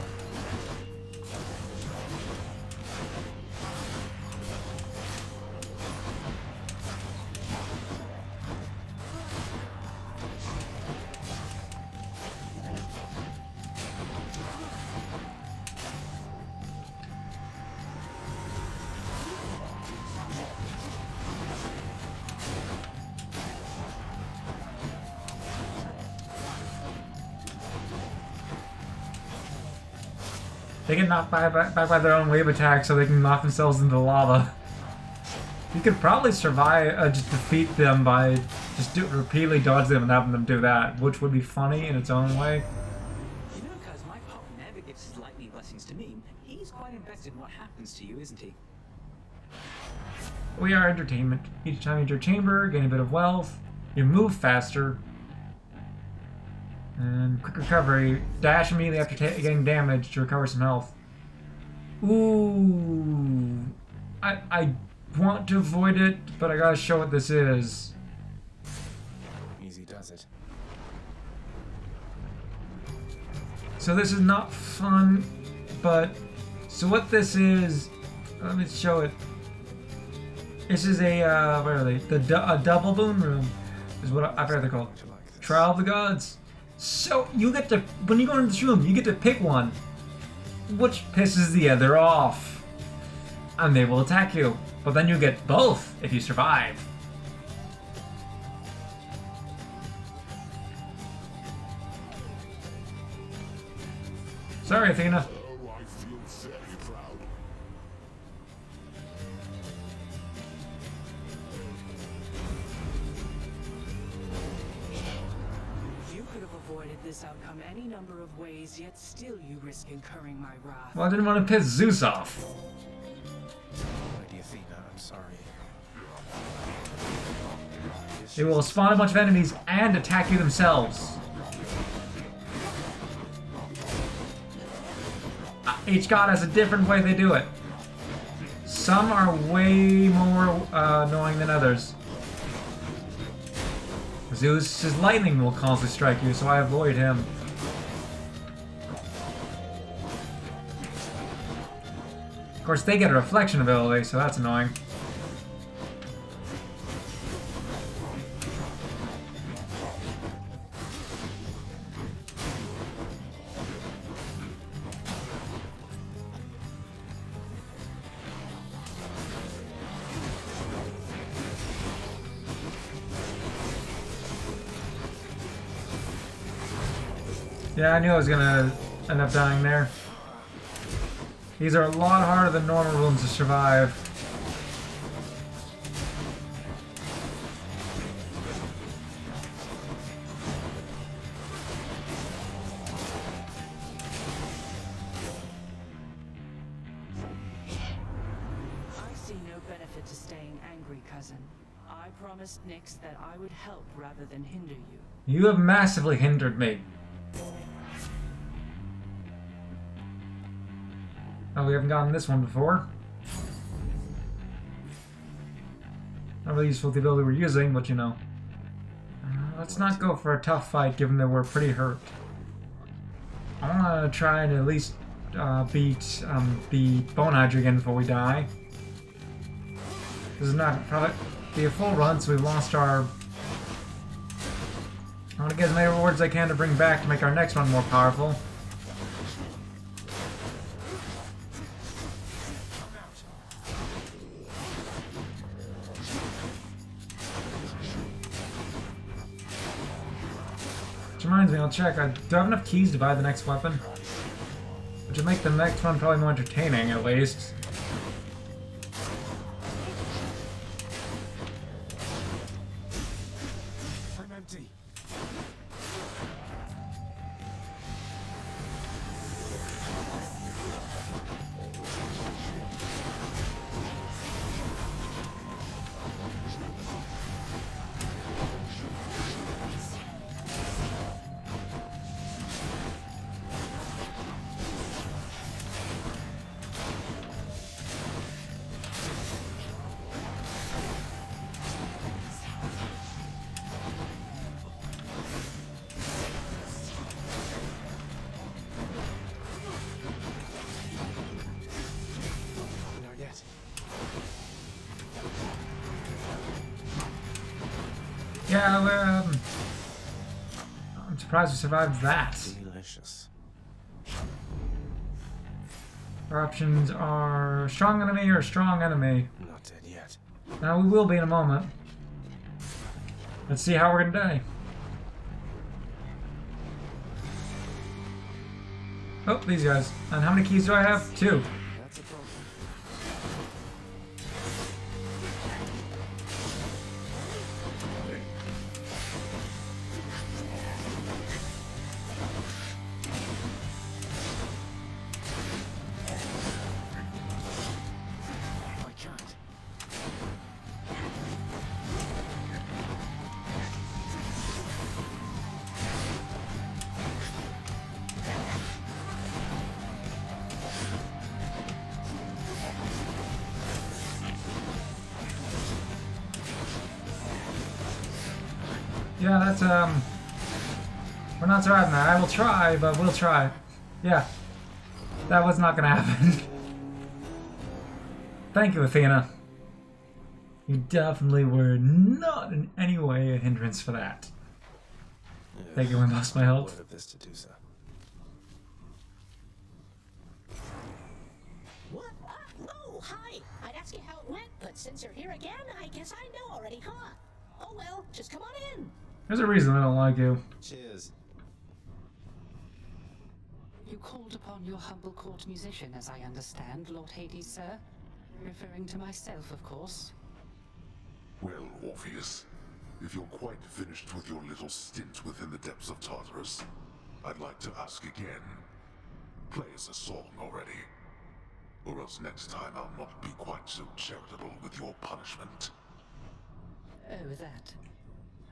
They get knocked back by their own wave attack, so they can knock themselves into the lava. You could probably survive, just defeat them by just repeatedly dodge them and having them do that, which would be funny in its own way. You know, cuz my pop never gives his lightning blessings to me. He's quite invested in what happens to you, isn't he? We are entertainment. Each time you enter your chamber, gain a bit of wealth. You move faster. And quick recovery. Dash immediately after getting damaged to recover some health. Ooh. I want to avoid it, but I gotta show what this is. Easy does it. So this is not fun, but... So what this is... Let me show it. This is a, where are they? A double boon room is what I forgot they're called. Trial of the Gods. So you get to, when you go into this room, you get to pick one, which pisses the other off. And they will attack you, but then you get both if you survive. Sorry, Athena. Oh, I feel very proud. You could have avoided this outcome any number of ways, yet still you risk incurring my wrath. Well, I didn't want to piss Zeus off. Lady Athena, I'm sorry. They will spawn a bunch of enemies and attack you themselves. Each god has a different way they do it. Some are way more annoying than others. Zeus's lightning will constantly strike you, so I avoid him. Of course, they get a reflection ability, so that's annoying. Yeah, I knew I was gonna end up dying there. These are a lot harder than normal rooms to survive. I see no benefit to staying angry, cousin. I promised Nyx that I would help rather than hinder you. You have massively hindered me. Oh, we haven't gotten this one before. Not really useful with the ability we're using, but you know. Let's not go for a tough fight, given that we're pretty hurt. I want to try and at least beat the Bone Hydra again before we die. This is not probably be a full run, so we've lost our... I want to get as many rewards as I can to bring back to make our next one more powerful. Which reminds me, I'll check. Do I have enough keys to buy the next weapon? Which would make the next one probably more entertaining, at least. Yeah, I'm surprised we survived that. Delicious. Our options are strong enemy or strong enemy. Not dead yet. Now we will be in a moment. Let's see how we're gonna die. Oh, these guys. And how many keys do I have? 2. That's a problem. I can't. Yeah, that's, we're not surviving that. I will try, but we'll try. Yeah. That was not gonna happen. Thank you, Athena. You definitely were not in any way a hindrance for that. Thank you, I lost my health. Word of this to Dusa. What? Oh, hi! I'd ask you how it went, but since you're here again, I guess I know already, huh? Oh well, just come on in. There's a reason I don't like you. Cheers. You called upon your humble court musician, as I understand, Lord Hades, sir. Referring to myself, of course. Well, Orpheus, if you're quite finished with your little stint within the depths of Tartarus, I'd like to ask again. Play us a song already. Or else next time I'll not be quite so charitable with your punishment. Oh, that.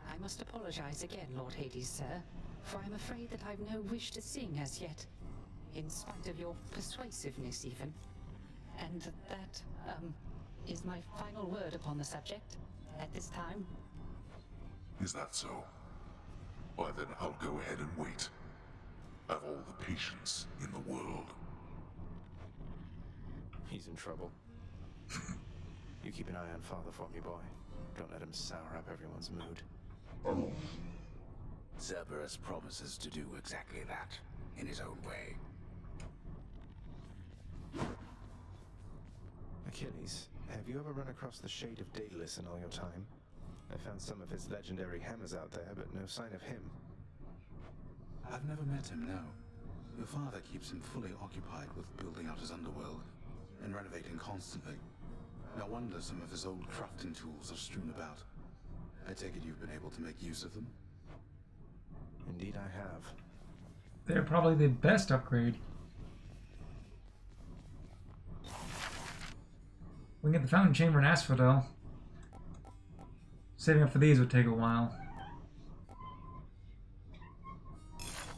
I must apologize again, Lord Hades, sir, for I'm afraid that I've no wish to sing as yet, in spite of your persuasiveness even. And that, is my final word upon the subject at this time. Is that so? Why then I'll go ahead and wait. I've all the patience in the world. He's in trouble. You keep an eye on Father for me, boy. Don't let him sour up everyone's mood. Cerberus promises to do exactly that, in his own way. Achilles, have you ever run across the Shade of Daedalus in all your time? I found some of his legendary hammers out there, but no sign of him. I've never met him, no. Your father keeps him fully occupied with building out his underworld, and renovating constantly. No wonder some of his old crafting tools are strewn about. I take it you've been able to make use of them? Indeed I have. They're probably the best upgrade. We can get the fountain chamber in Asphodel. Saving up for these would take a while.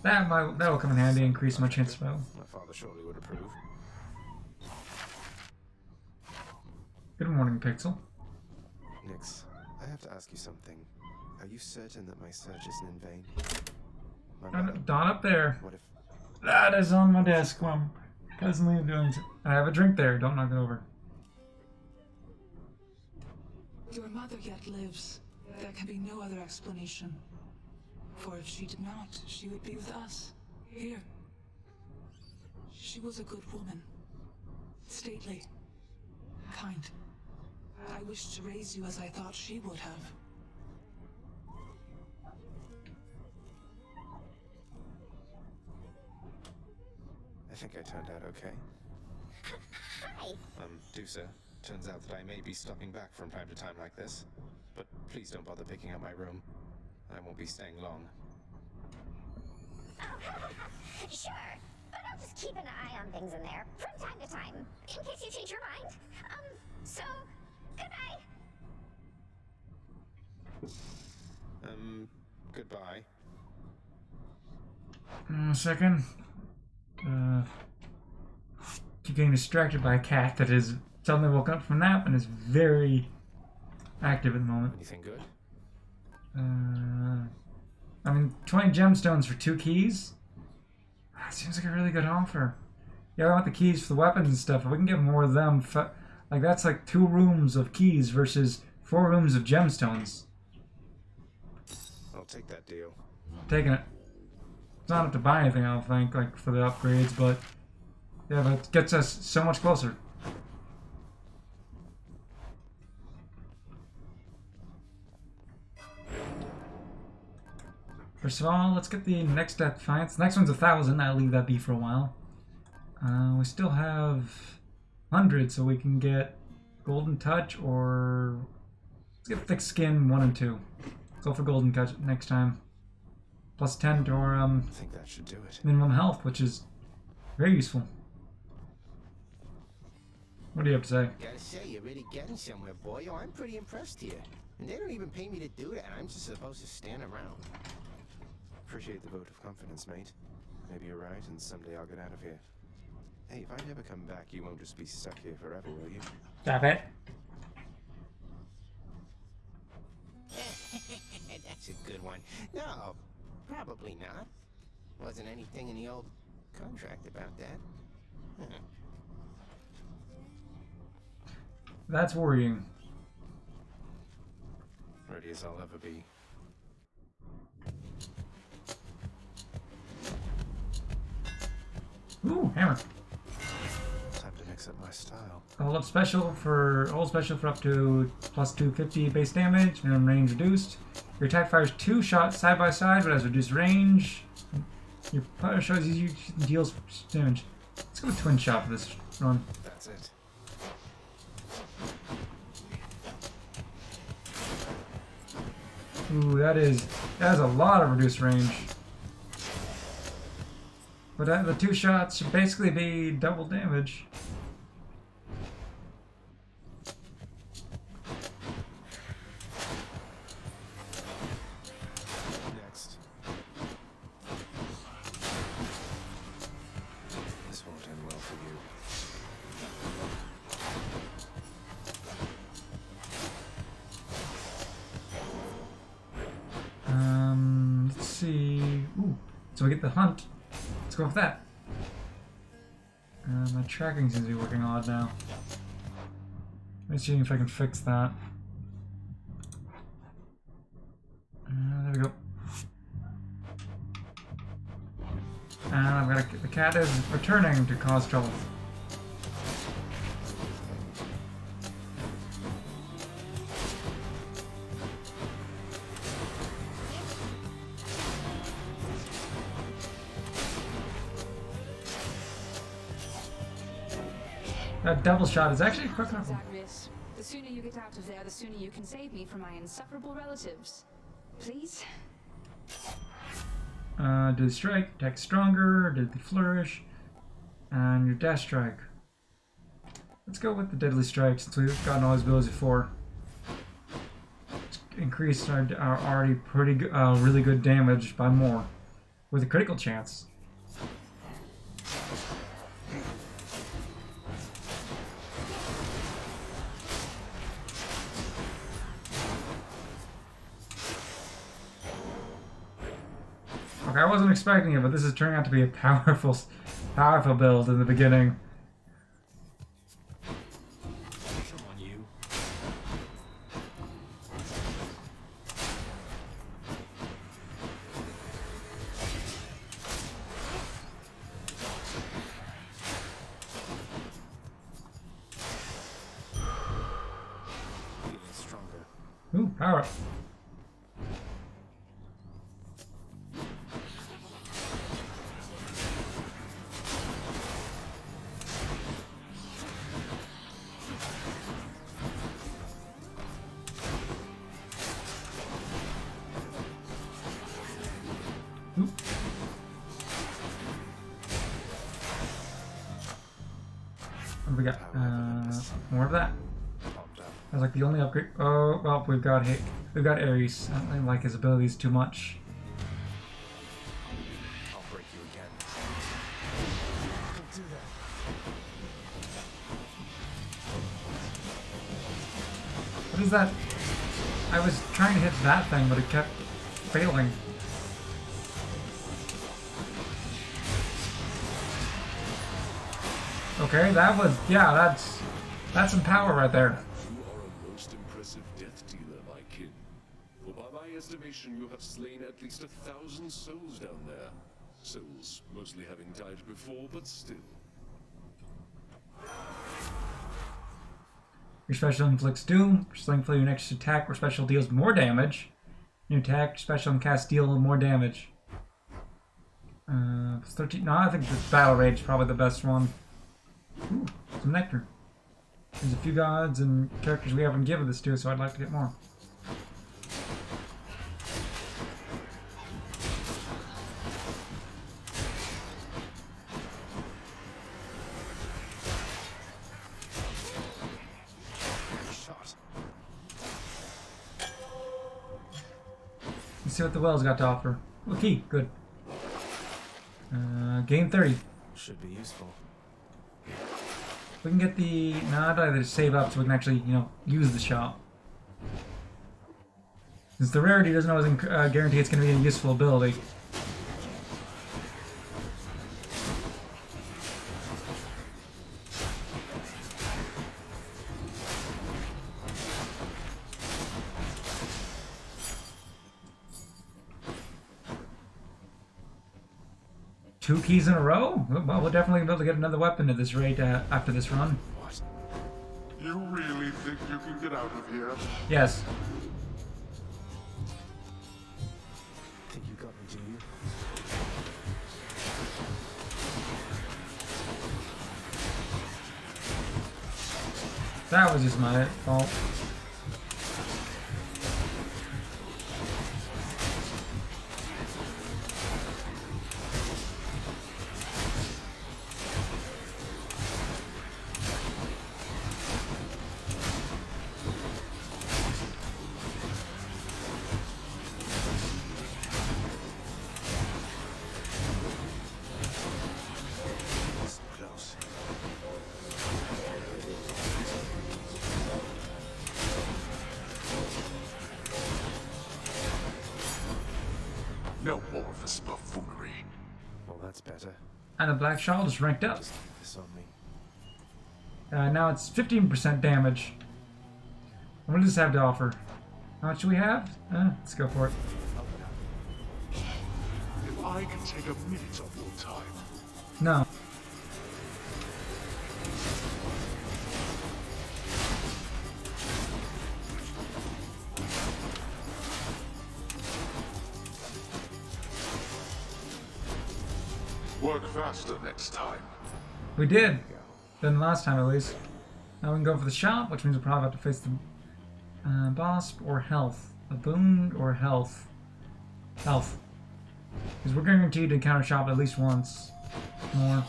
That will come in handy, increase my chance spell. My father surely would approve. Good morning, Pixel. Nyx, I have to ask you something. Are you certain that my search isn't in vain? Dawn up there. What if... That is on my desk while I'm presently doing. I have a drink there. Don't knock it over. Your mother yet lives. There can be no other explanation. For if she did not, she would be with us, here. She was a good woman. Stately. Kind. I wished to raise you as I thought she would have. I think I turned out okay. Hi. Dusa, turns out that I may be stopping back from time to time like this. But please don't bother picking up my room. I won't be staying long. Sure, but I'll just keep an eye on things in there from time to time, in case you change your mind. So, goodbye. Goodbye. A second. Keep getting distracted by a cat that is suddenly woken up from a nap and is very active at the moment. Anything good? I mean, 20 gemstones for 2 keys? That seems like a really good offer. Yeah, I want the keys for the weapons and stuff. If we can get more of them, like that's like 2 rooms of keys versus 4 rooms of gemstones. take that deal. Taking it. It's not enough to buy anything, I don't think, like for the upgrades, but yeah, but it gets us so much closer. First of all, let's get the next Defiance. The next one's 1,000. I'll leave that be for a while. We still have 100, so we can get Golden Touch or let's get Thick Skin 1 and 2. Go for Golden Touch next time. Plus 10 to our I think that should do it. minimum health, which is very useful. What do you have to say? Gotta say, you're really getting somewhere, boy. Oh, I'm pretty impressed here. And they don't even pay me to do that. I'm just supposed to stand around. Appreciate the vote of confidence, mate. Maybe you're right, and someday I'll get out of here. Hey, if I never come back, you won't just be stuck here forever, will you? Stop it. That's a good one. No, probably not. Wasn't anything in the old contract about that. Huh. That's worrying. Ready as I'll ever be. Ooh, hammer. Time to mix up my style. Hold special for up to plus 250 base damage, minimum range reduced. Your attack fires 2 shots side by side, but has reduced range. Your partner shows you deals damage. Let's go with twin shot for this run. That's it. Ooh, that has a lot of reduced range. But the 2 shots should basically be double damage. Next. This won't end well for you. Let's see. Ooh, so we get the hunt. Let's go with that. My tracking seems to be working odd now. Let's see if I can fix that. There we go. And I've got the cat is returning to cause trouble. That double shot is actually quick enough. Zagreus, the sooner you get out of there, the sooner you can save me from my insufferable relatives. Please? Did the strike, attack stronger, did the flourish, and your dash strike. Let's go with the deadly strike since we've gotten all these abilities before. Let's increase our already pretty really good damage by more with a critical chance. Okay, I wasn't expecting it, but this is turning out to be a powerful build in the beginning. Come on, you. Feeling stronger. Ooh, power up. What do we got? More of that. That's like the only upgrade. Oh well, we've got Ares. I don't really like his abilities too much. I'll break you again. Don't do that. What is that? I was trying to hit that thing, but it kept failing. Okay, that was, yeah, that's some power right there. You are a most impressive death dealer, my kin. For by my estimation, you have slain at least 1,000 souls down there. Souls mostly having died before, but still. Your special inflicts doom. Sling for your next attack or special deals more damage. New attack, special, and cast deal more damage. 13. No, I think the Battle Rage is probably the best one. Ooh, some nectar. There's a few gods and characters we haven't given this to, so I'd like to get more. Let's see what the well's got to offer. Okay, good. Game 30. Should be useful. We can get the... No, I'd rather save up so we can actually, you know, use the shop. Since the rarity doesn't always guarantee it's going to be a useful ability. Two keys in a row? Well, we'll definitely be able to get another weapon at this rate after this run. What? You really think you can get out of here? Yes. Think you got me, do you? That was just my fault. No more of this buffoonery. Well, that's better. And a black shawl just ranked up. This on me. Now it's 15% damage. What does this have to offer? How much do we have? Let's go for it. If I can take a minute of your time. No. Work faster next time. We did. Than last time, at least. Now we can go for the shop, which means we'll probably have to face the boss or health. A boon or health. Health. Because we're guaranteed to encounter shop at least once more.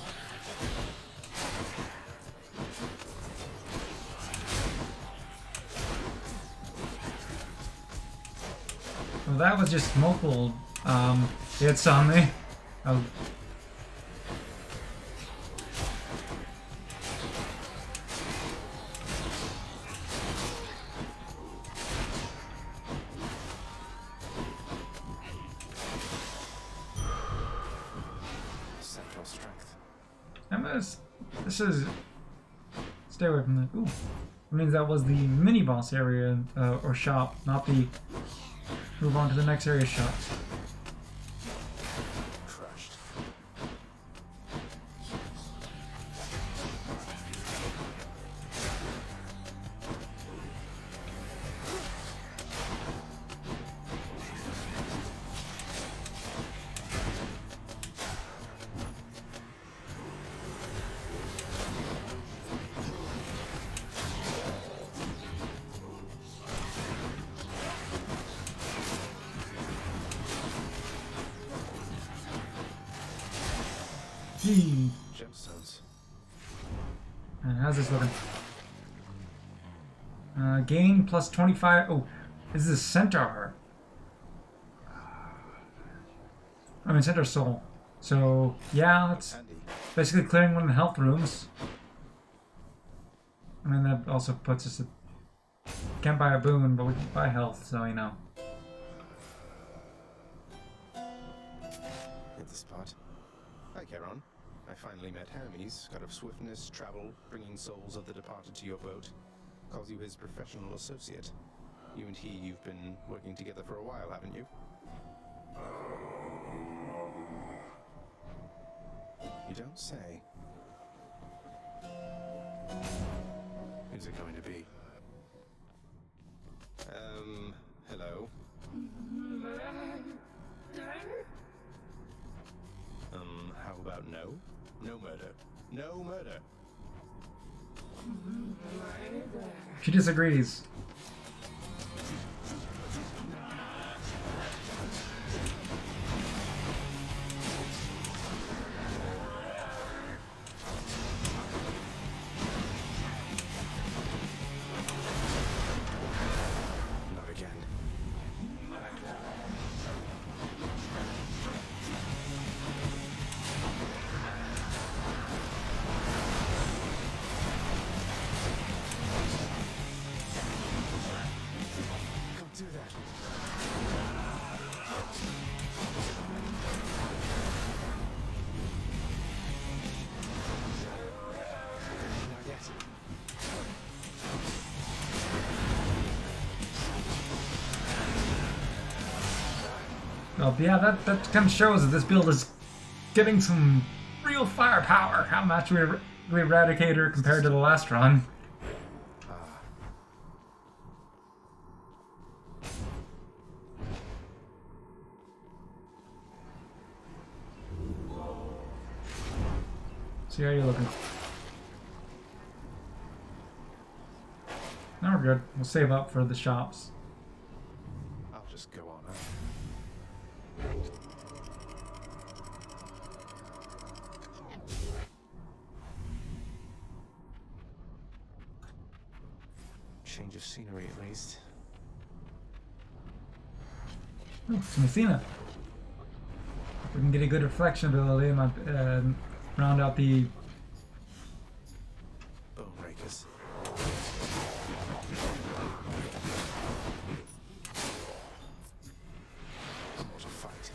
Well, that was just multiple hits on me. Oh. Central strength. This is... Stay away from that. Ooh. It means that was the mini-boss area, or shop, not the... Move on to the next area shop. Crushed. Gemstones. How's this looking? Gain plus 25. Oh, this is a centaur. I mean, centaur soul. So, yeah, it's basically clearing one of the health rooms. I mean, that also puts us at... Can't buy a boon, but we can buy health, so you know. Hit the spot. Hi, Charon. I finally met Hermes, god of swiftness, travel, bringing souls of the departed to your boat. Calls you his professional associate. You and you've been working together for a while, haven't you? You don't say. Who's it going to be? Hello? How about no? No murder. No murder. She disagrees. Not again. Don't do that. Not yet. Well, yeah, that kind of shows that this build is getting some real firepower. How much we eradicate her compared to the last run. See how you're looking. Now we're good. We'll save up for the shops. I'll just go on. Change of scenery, at least. Oh, it's Messina. We can get a good reflection ability and round out the Bone Rakers. What a fight.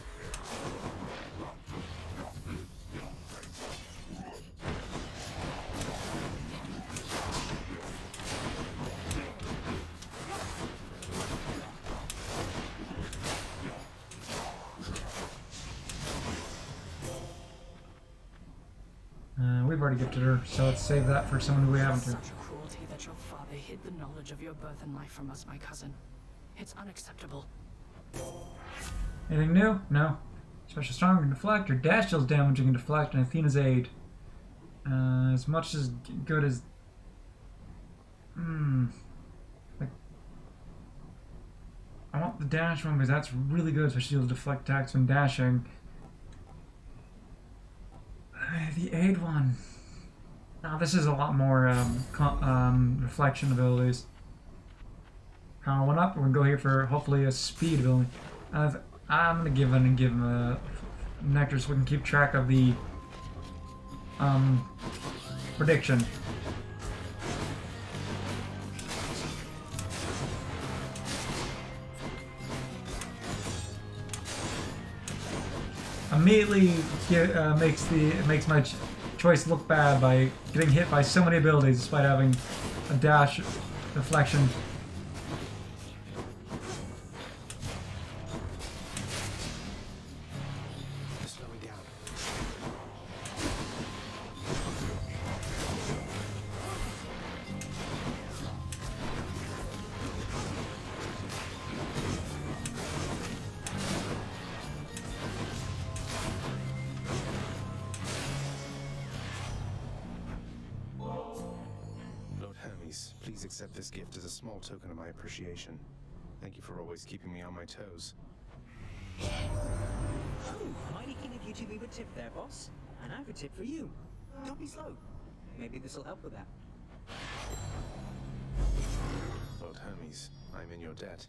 we've already gifted her, so let's save that for someone who we haven't. Such a cruelty that your father hid the knowledge of your birth and life from us, my cousin. It's unacceptable. Anything new? No. Special strong and deflect, or dash deals damaging and deflect, and Athena's aid. As much as good as. Like, I want the dash one because that's really good, especially with deflect attacks when dashing. The aid one. Now this is a lot more reflection abilities. Power one up. We're gonna go here for hopefully a speed ability. I'm gonna give him a nectar so we can keep track of the prediction. Immediately makes my choice look bad by getting hit by so many abilities despite having a dash deflection. Slow me down. Lord Hermes, please accept this gift as a small token of my appreciation. Thank you for always keeping me on my toes. Mighty keen of you to leave a tip there, boss. And I have a tip for you. Don't be slow. Maybe this will help with that. Lord Hermes, I'm in your debt.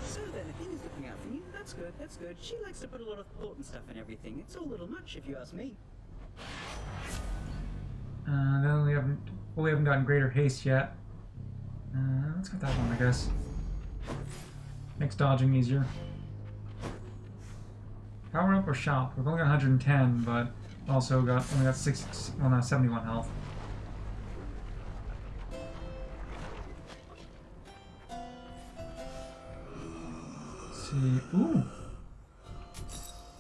So then, Athena's looking out for you. That's good, that's good. She likes to put a lot of thought and stuff in everything. It's all a little much, if you ask me. Then we haven't gotten greater haste yet. Let's get that one, I guess. Makes dodging easier. Power up or shop? We've only got 110, but only got 71 health. see. Ooh.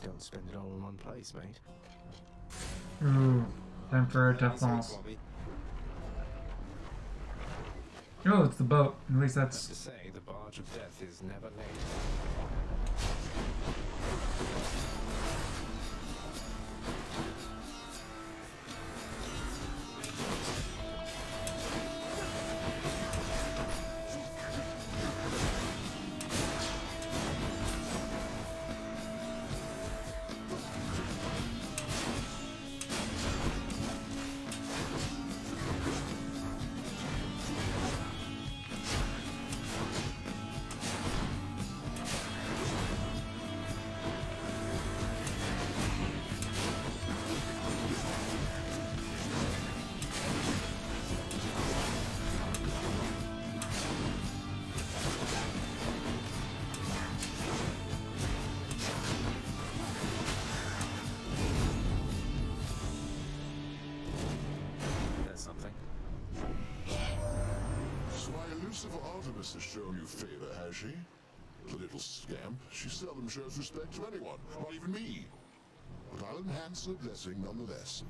Don't spend it all in one place, mate. Ooh. Time for a tough loss. Oh, it's the boat. At least that's. To say, the barge of death is never late. Artemis has shown you favor, has she? The little scamp. She seldom shows respect to anyone, not even me. But I'll enhance her blessing nonetheless.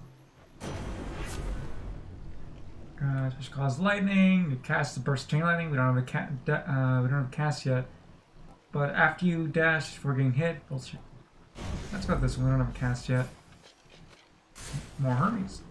Just cause lightning. You cast the burst chain lightning. We don't have we don't have a cast yet. But after you dash before getting hit, bullshit. Let's go with this one. We don't have a cast yet. More Hermes.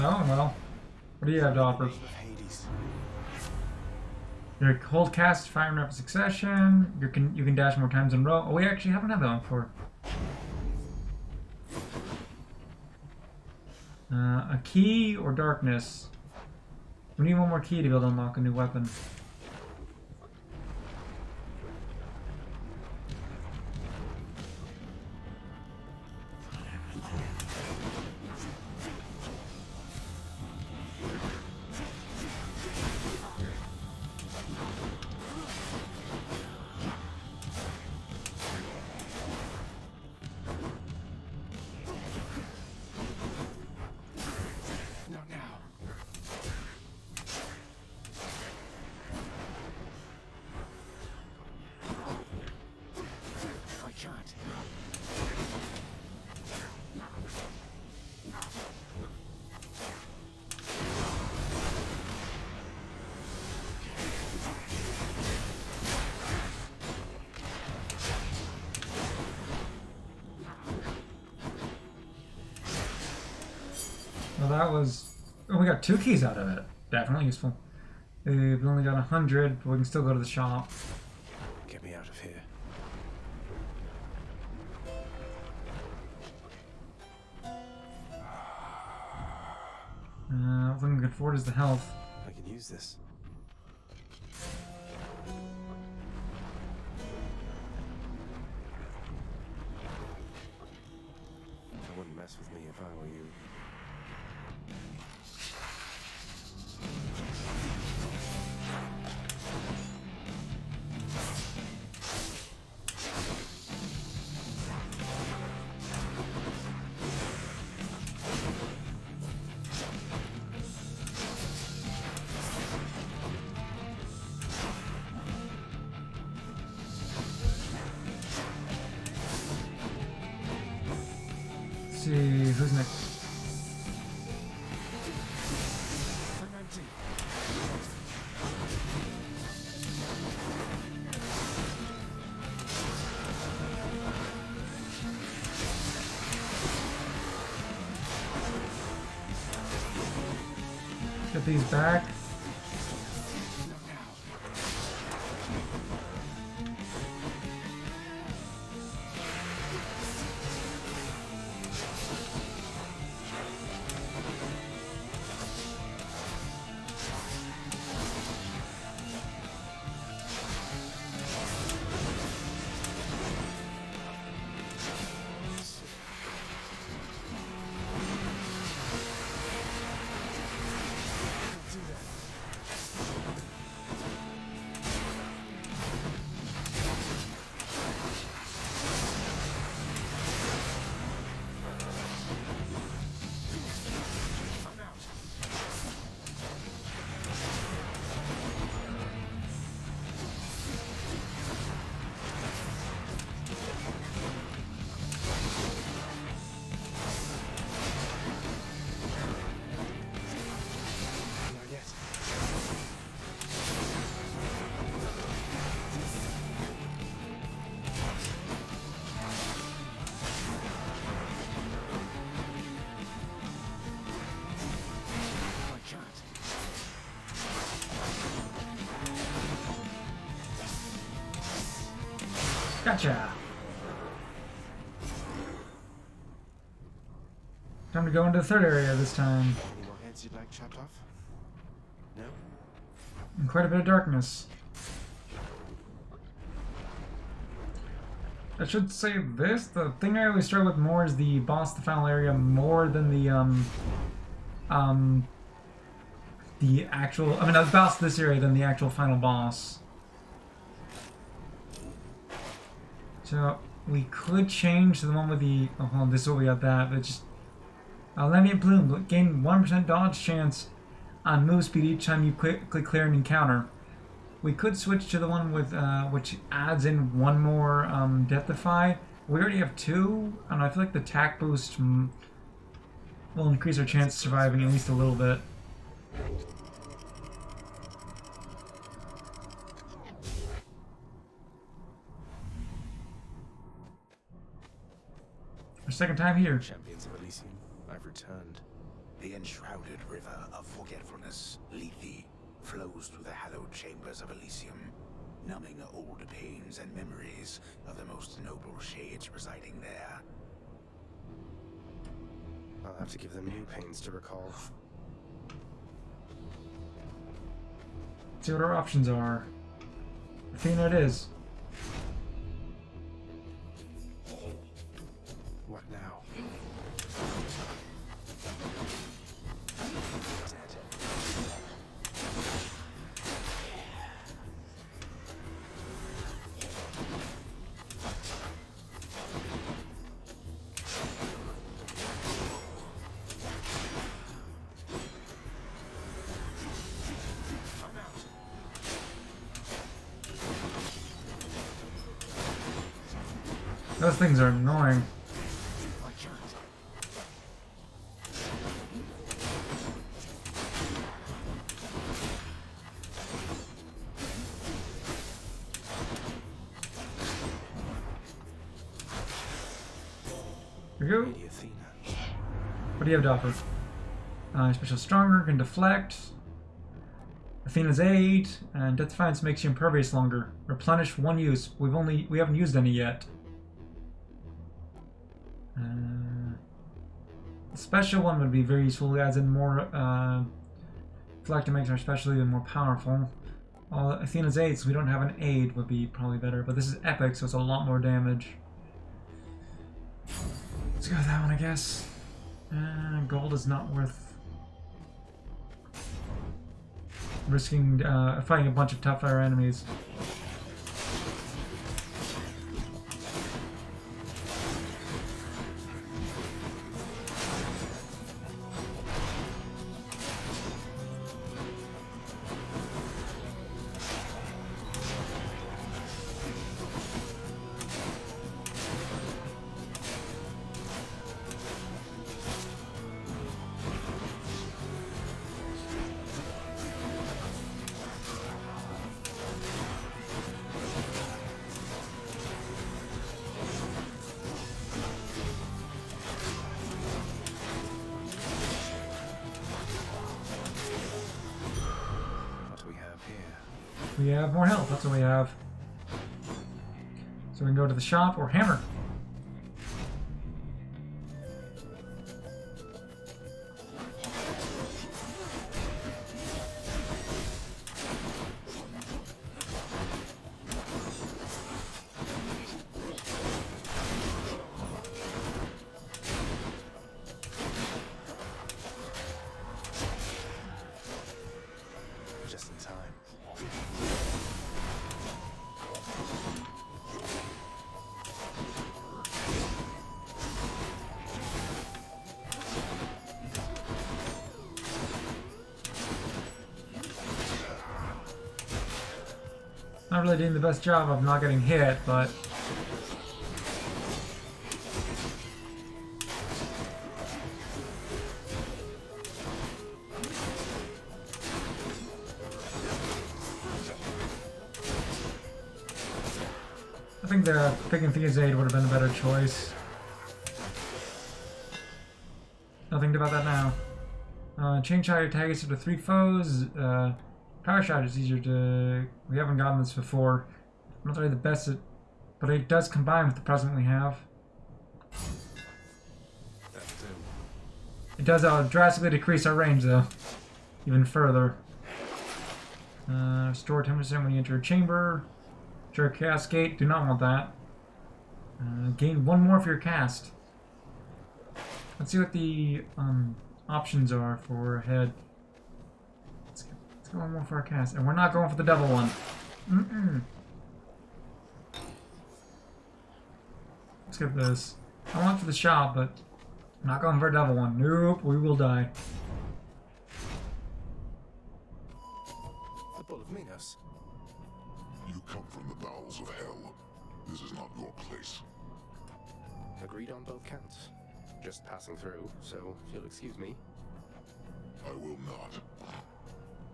Oh, well. What do you have to offer? Your hold cast fire in rapid succession. You can dash more times in a row. Oh, we actually haven't had that one before. A key or darkness? We need one more key to be able to unlock a new weapon. Well, that was... Oh, we got 2 keys out of it. Definitely useful. We've only got 100, but we can still go to the shop. Get me out of here. One thing we can afford is the health. I can use this. I wouldn't mess with me if I were you. Let's see, who's next? Get these back. Gotcha. Time to go into the third area this time. Any more heads you'd like chopped off? No? And quite a bit of darkness. I should say this, the thing I always struggle with more is the boss, the final area, more than the actual, I mean, the boss this area than the actual final boss. So, we could change to the one with the, oh, hold on, this is what we got that, but just, Lambient Plume, gain 1% dodge chance on move speed each time you click clear an encounter. We could switch to the one with, which adds in one more, Deathify. We already have two, and I feel like the attack boost will increase our chance of surviving at least a little bit. Our second time here. Champions of Elysium, I've returned. The enshrouded river of forgetfulness, Lethe, flows through the hallowed chambers of Elysium, numbing old pains and memories of the most noble shades residing there. I'll have to give them new pains to recall. Let's see what our options are. Athena it is. What now? Those things are annoying. Here we go. What do you have to offer? Special Stronger, can deflect. Athena's Aid, and Death Defiance makes you impervious longer. Replenish one use. We haven't used any yet. The special one would be very useful. It adds in more deflect and makes our special even more powerful. Athena's Aid, so we don't have an aid, would be probably better. But this is epic, so it's a lot more damage. Let's go with that one, I guess. Gold is not worth risking fighting a bunch of tougher enemies. We have more health. That's what we have. So we can go to the shop or hammer. Just in time. Not really doing the best job of not getting hit, but I think the picking Thea's Aid would have been a better choice. Nothing about that now. Change how your targets to 3 foes. Power shot is easier to... We haven't gotten this before. I'm not really the best at... But it does combine with the present we have. It does drastically decrease our range though. Even further. Restore 10% when you enter a chamber. Sure, Cascade. Do not want that. Gain 1 more for your cast. Let's see what the options are for head. Let's go 1 more for our cast. And we're not going for the double one. Let's get this. I want for the shop, but I'm not going for a double one. Nope, we will die. The Bull of Minos. You come from the bowels of hell. This is not your place. Agreed on both counts. Just passing through, so if you'll excuse me. I will not.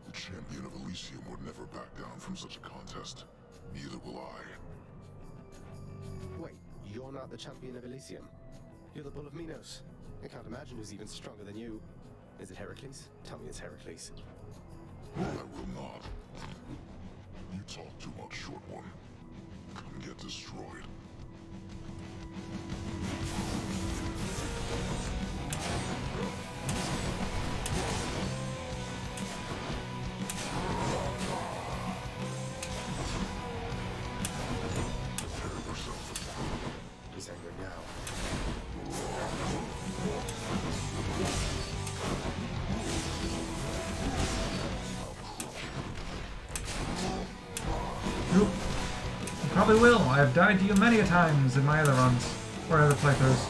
The champion of Elysium would never back down from such a contest. Neither will I. Wait, you're not the champion of Elysium? You're the Bull of Minos. I can't imagine who's even stronger than you. Is it Heracles? Tell me it's Heracles. I will not. You talk too much, short one. Come get destroyed. He's angry now. Nope. You probably will. I have died to you many a times in my other runs. Or other playthroughs.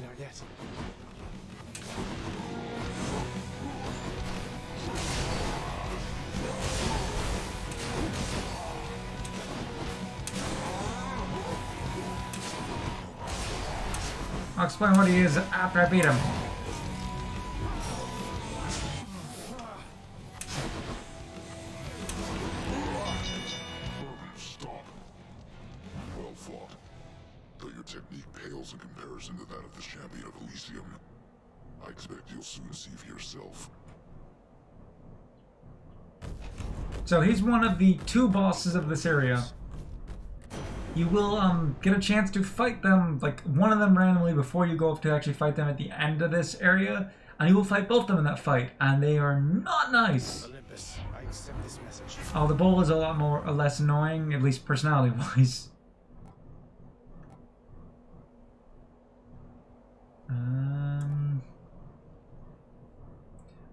Not yet. I'll explain what he is after I beat him. Stop. Well fought. Though your technique pales in comparison to that of the champion of Elysium. I expect you'll soon see for yourself. So he's one of the 2 bosses of this area. You will get a chance to fight them, like one of them randomly before you go up to actually fight them at the end of this area, and you will fight both of them in that fight, and they are not nice. Olympus, I accept this message. Oh, the bull is a lot more or less annoying, at least personality-wise.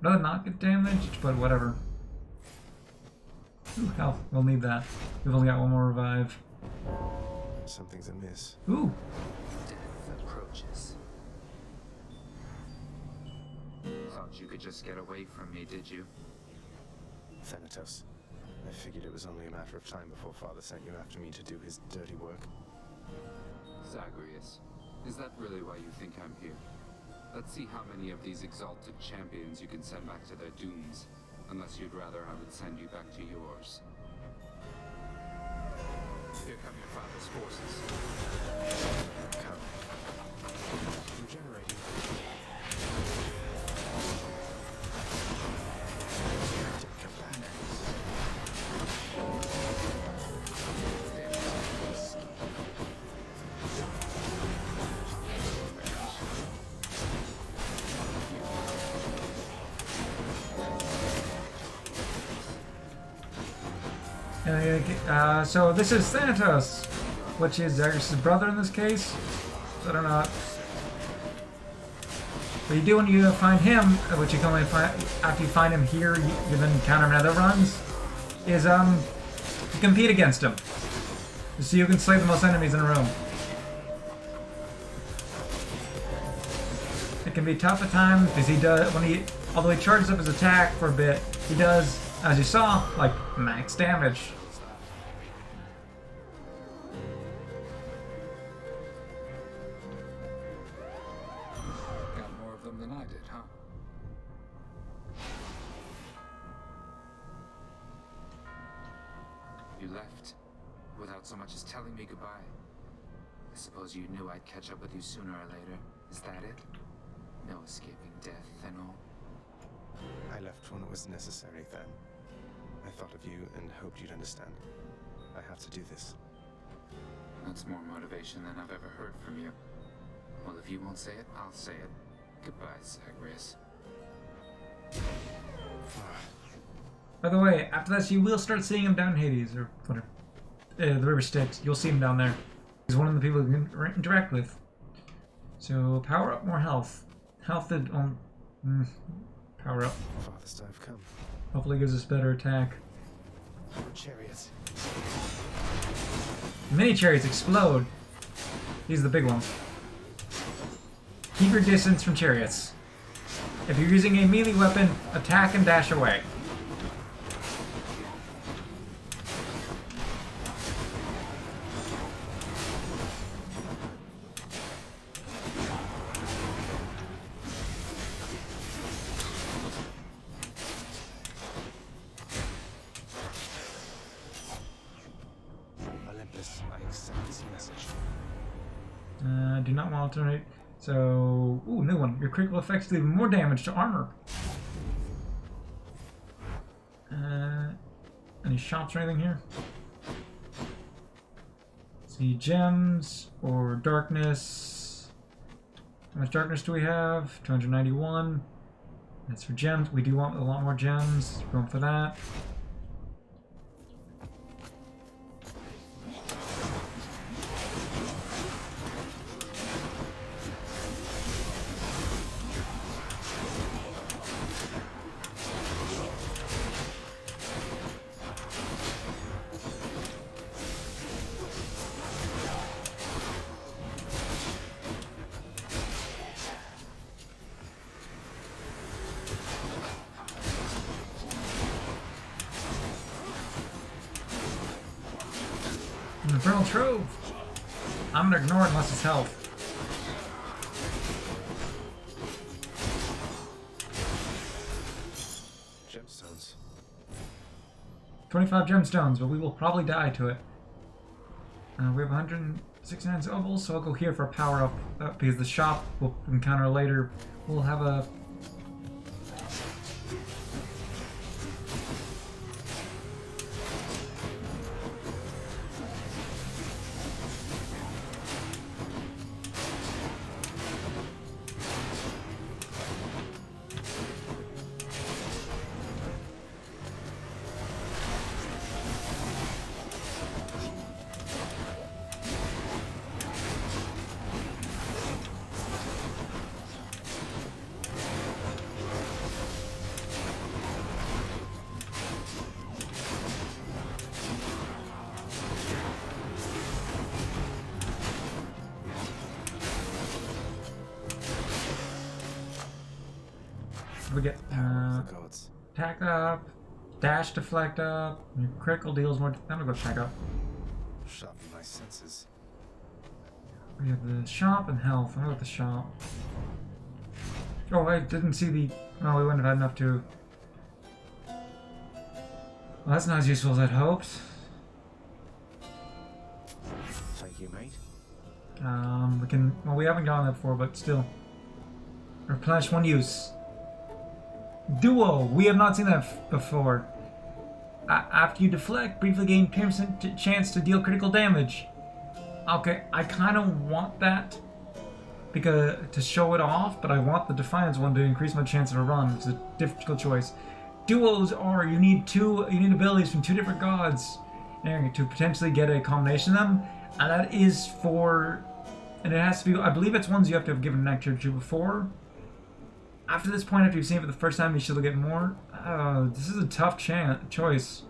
Rather not get damaged, but whatever. Ooh, health. We'll need that. We've only got 1 more revive. Something's amiss. Ooh. Death approaches. Thought you could just get away from me, did you? Thanatos. I figured it was only a matter of time before Father sent you after me to do his dirty work. Zagreus, is that really why you think I'm here? Let's see how many of these exalted champions you can send back to their dooms. Unless you'd rather I would send you back to yours. Here come your father's forces. Come. Regenerating. Come back. So this is Thanatos, which is Zagreus' brother in this case. I don't know. What you do when you find him, which you can only find after you find him here, you then encounter him in other runs, is you compete against him. So you can slay the most enemies in a room. It can be tough at times because he does although he charges up his attack for a bit, he does, as you saw, like max damage. Got more of them than I did, huh? You left without so much as telling me goodbye. I suppose you knew I'd catch up with you sooner or later. Is that it? No escaping death and all? I left when it was necessary, then. I thought of you and hoped you'd understand. I have to do this. That's more motivation than I've ever heard from you. Well, if you won't say it, I'll say it. Goodbye, Zagreus. By the way, after this, you will start seeing him down in Hades, or whatever. The River Styx. You'll see him down there. He's one of the people you can interact with. So, power up more health. Health that power up. Farthest I've come. Hopefully gives us better attack. Chariots. Mini chariots explode. These are the big ones. Keep your distance from chariots. If you're using a melee weapon, attack and dash away. Olympus, I accept this message. Do not want to alternate. So, ooh, new one. Your critical effects do even more damage to armor. Any shops or anything here? See, gems or darkness. How much darkness do we have? 291. That's for gems. We do want a lot more gems. Going for that. Infernal Trove! I'm gonna ignore it unless it's health. Gemstones. 25 gemstones, but we will probably die to it. We have 169 ovals, so I'll go here for a power up because the shop we'll encounter later will have a. We get attack up, dash deflect up, your critical deals more. I'm gonna go attack up. Sharpen my senses. We have the shop and health. I'm with the shop. Oh, I didn't see the... No, we wouldn't have had enough to... Well, that's not as useful as I'd hoped. Thank you, mate. We can... Well, we haven't gotten that before, but still. Replenish one use. Duo! We have not seen that before. After you deflect, briefly gain 10% chance to deal critical damage. Okay, I kind of want that because to show it off, but I want the Defiance one to increase my chance of a run. It's a difficult choice. Duos are you need abilities from two different gods to potentially get a combination of them, and that is for, and it has to be. I believe it's ones you have to have given an nectar to before. After this point, after you've seen it for the first time, you should get more. This is a tough choice.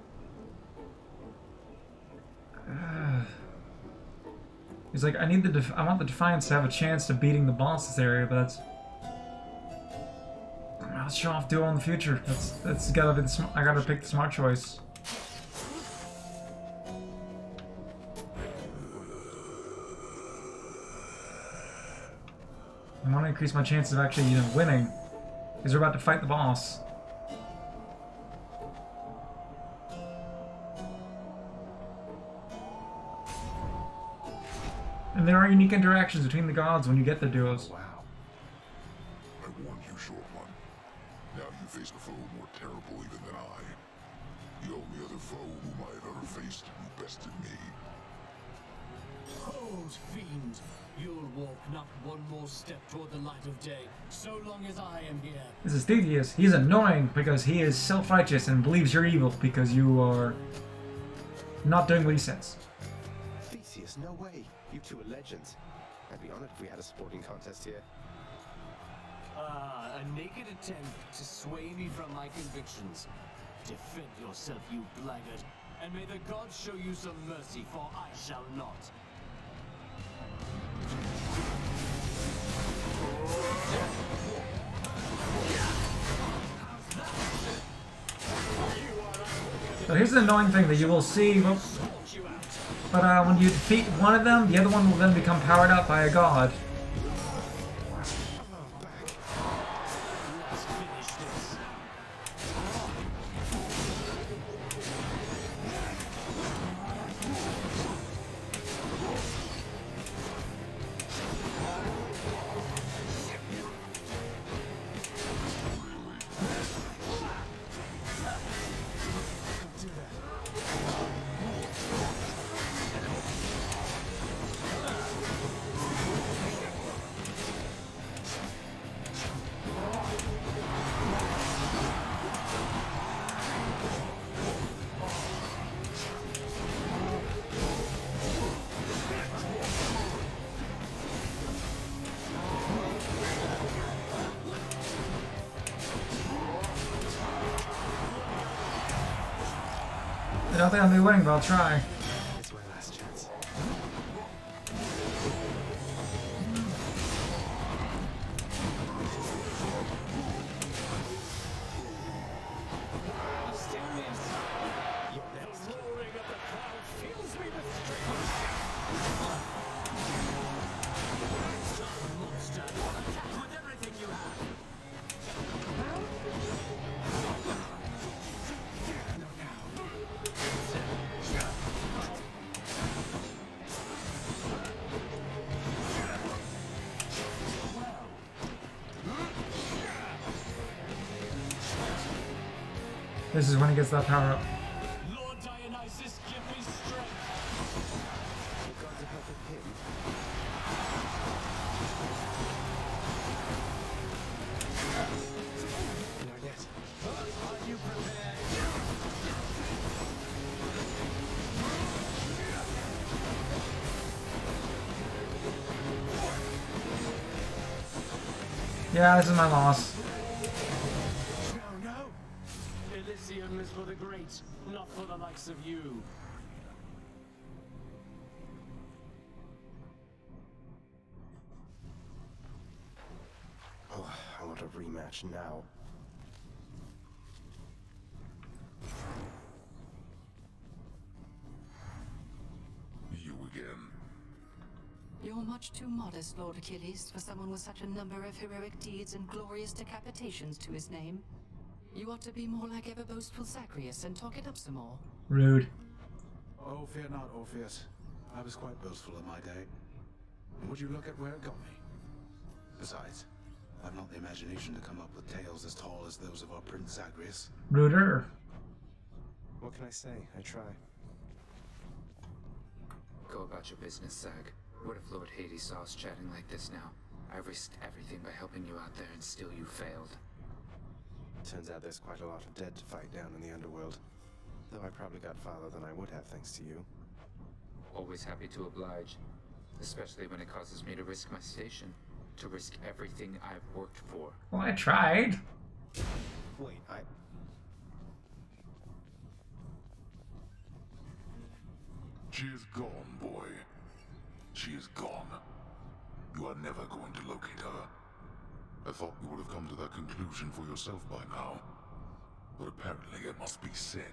He's like, I want the Defiance to have a chance to beating the boss this area, but that's... I'll show off Duo in the future. That's gotta be the I gotta pick the smart choice. I want to increase my chances of actually, winning. Because we're about to fight the boss. And there are unique interactions between the gods when you get the duos. Wow. I warned you, short one. Now you face a foe more terrible even than I. The only other foe whom I have ever faced who bested me. Hold, fiend! You'll walk not one more step toward the light of day, so long as I am here. This is Theseus. He's annoying because he is self-righteous and believes you're evil because you are not doing what he says. Theseus, no way. You two are legends. I'd be honored if we had a sporting contest here. Ah, a naked attempt to sway me from my convictions. Defend yourself, you blackguard, and may the gods show you some mercy, for I shall not. So here's the annoying thing that you will see, but when you defeat one of them, the other one will then become powered up by a god. I don't think I'll be winning, but I'll try. It's my last chance. This is when he gets that power up. Lord Dionysus, give me strength. The gods are helping him. Not yet. Are you prepared? Yeah, this is my loss. Elysium is for the great, not for the likes of you. Oh, I want a rematch now. You again. You're much much too modest, Lord Achilles, for someone with such a number of heroic deeds and glorious decapitations to his name. You ought to be more like ever boastful Zagreus and talk it up some more. Rude. Oh, fear not, Orpheus. I was quite boastful in my day. And would you look at where it got me? Besides, I've not the imagination to come up with tales as tall as those of our Prince Zagreus. Ruder. What can I say? I try. Go about your business, Zag. What if Lord Hades saw us chatting like this now? I risked everything by helping you out there and still you failed. Turns out there's quite a lot of dead to fight down in the underworld. Though I probably got farther than I would have thanks to you. Always happy to oblige. Especially when it causes me to risk my station. To risk everything I've worked for. Well, I tried. Wait, She is gone, boy. She is gone. You are never going to locate her. I thought you would have come to that conclusion for yourself by now. But apparently it must be said.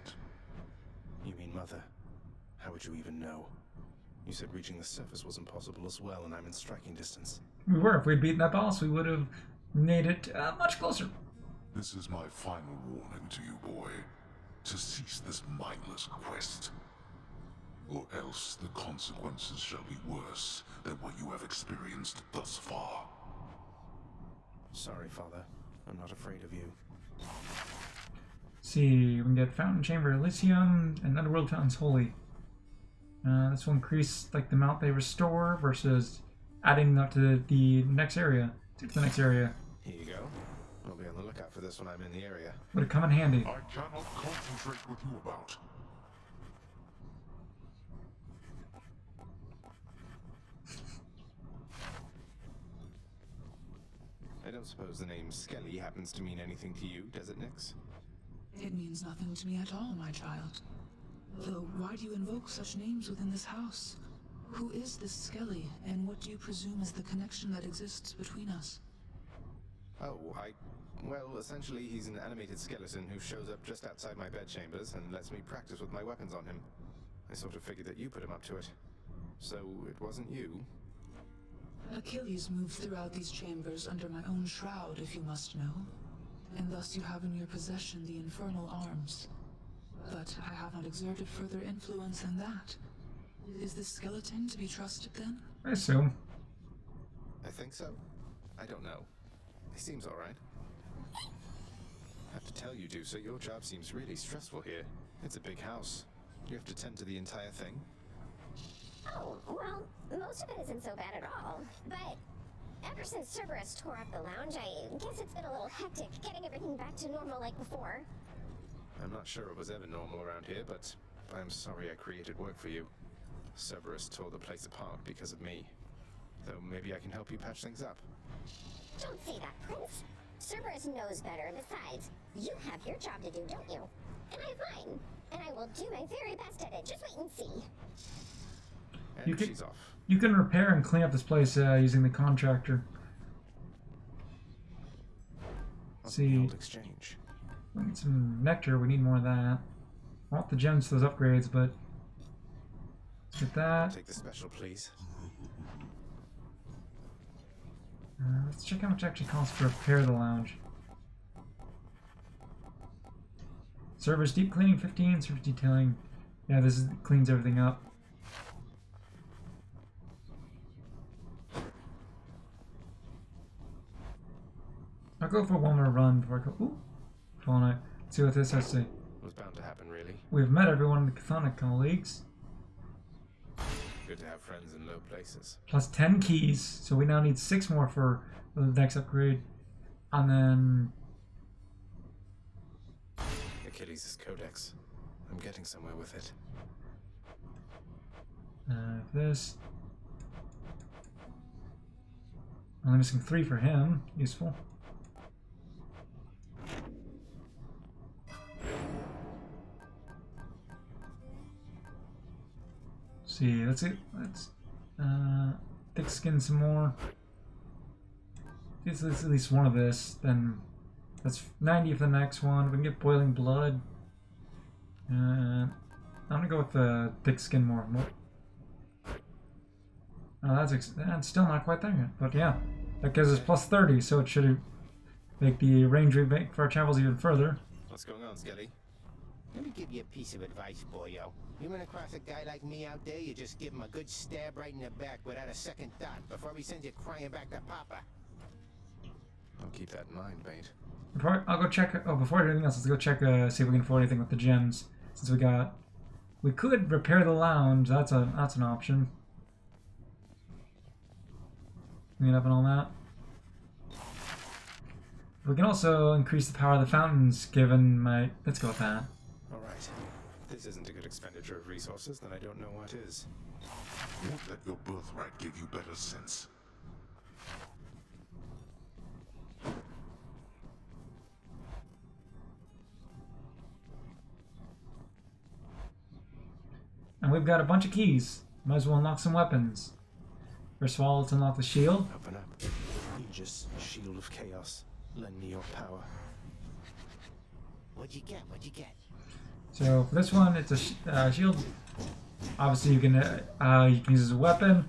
You mean Mother? How would you even know? You said reaching the surface was impossible as well, and I'm in striking distance. We were. If we'd beaten that boss, we would have made it much closer. This is my final warning to you, boy. To cease this mindless quest. Or else the consequences shall be worse than what you have experienced thus far. Sorry, Father. I'm not afraid of you. See, we can get Fountain Chamber Elysium and Underworld Fountains Holy. This will increase like the amount they restore versus adding that to the next area. To the next area. Here you go. I'll be on the lookout for this when I'm in the area. Would it come in handy? I cannot concentrate with you about. I don't suppose the name Skelly happens to mean anything to you, does it, Nyx? It means nothing to me at all, my child. Though, why do you invoke such names within this house? Who is this Skelly, and what do you presume is the connection that exists between us? Oh, well, essentially he's an animated skeleton who shows up just outside my bedchambers and lets me practice with my weapons on him. I sort of figured that you put him up to it. So, it wasn't you? Achilles moved throughout these chambers under my own shroud, if you must know. And thus you have in your possession the infernal arms. But I have not exerted further influence than that. Is this skeleton to be trusted then? I assume. I think so. I don't know. He seems alright. I have to tell you, Dusa, your job seems really stressful here. It's a big house. You have to tend to the entire thing. Oh, well, most of it isn't so bad at all. But ever since Cerberus tore up the lounge, I guess it's been a little hectic getting everything back to normal like before. I'm not sure it was ever normal around here, but I'm sorry I created work for you. Cerberus tore the place apart because of me. Though maybe I can help you patch things up. Don't say that, Prince. Cerberus knows better. Besides, you have your job to do, don't you? And I have mine. And I will do my very best at it. Just wait and see. And she's off. You can repair and clean up this place using the contractor. See, Old exchange. we need some nectar. We need more of that. I want the gems for those upgrades, but let's get that. Take the special, please. Let's check how much it actually costs to repair the lounge. Service deep cleaning 15, service detailing. Yeah, this cleans everything up. I'll go for one more run before I go. Ooh, Fall Night. See what this has to say. It was bound to happen, really. We've met everyone in the Chthonic colleagues. Good to have friends in low places. Plus 10 keys, so we now need 6 more for the next upgrade. And then Achilles' Codex. I'm getting somewhere with it. this. Only missing 3 for him. Useful. See, let's thick skin some more. If there's at least one of this, then that's 90 for the next one. We can get boiling blood. I'm gonna go with the thick skin more. That's still not quite there yet. But yeah, that gives us plus 30, so it should make the range we make for our travels even further. What's going on, Skelly? Let me give you a piece of advice, boyo. You run across a guy like me out there, you just give him a good stab right in the back without a second thought before he sends you crying back to Papa. I'll keep that in mind, mate. I'll go check. Oh, before anything else, let's go check. See if we can afford anything with the gems. Since we could repair the lounge. That's an option. Clean up and all that. We can also increase the power of the fountains. Given my, let's go with that. All right. If this isn't a good expenditure of resources, then I don't know what is. Won't let your birthright give you better sense. And we've got a bunch of keys. Might as well unlock some weapons. First of all, let's unlock the shield. Open up. Aegis, Shield of Chaos. Lend me your power. What'd you get? What'd you get? So for this one, it's a shield. Obviously, you can use it as a weapon.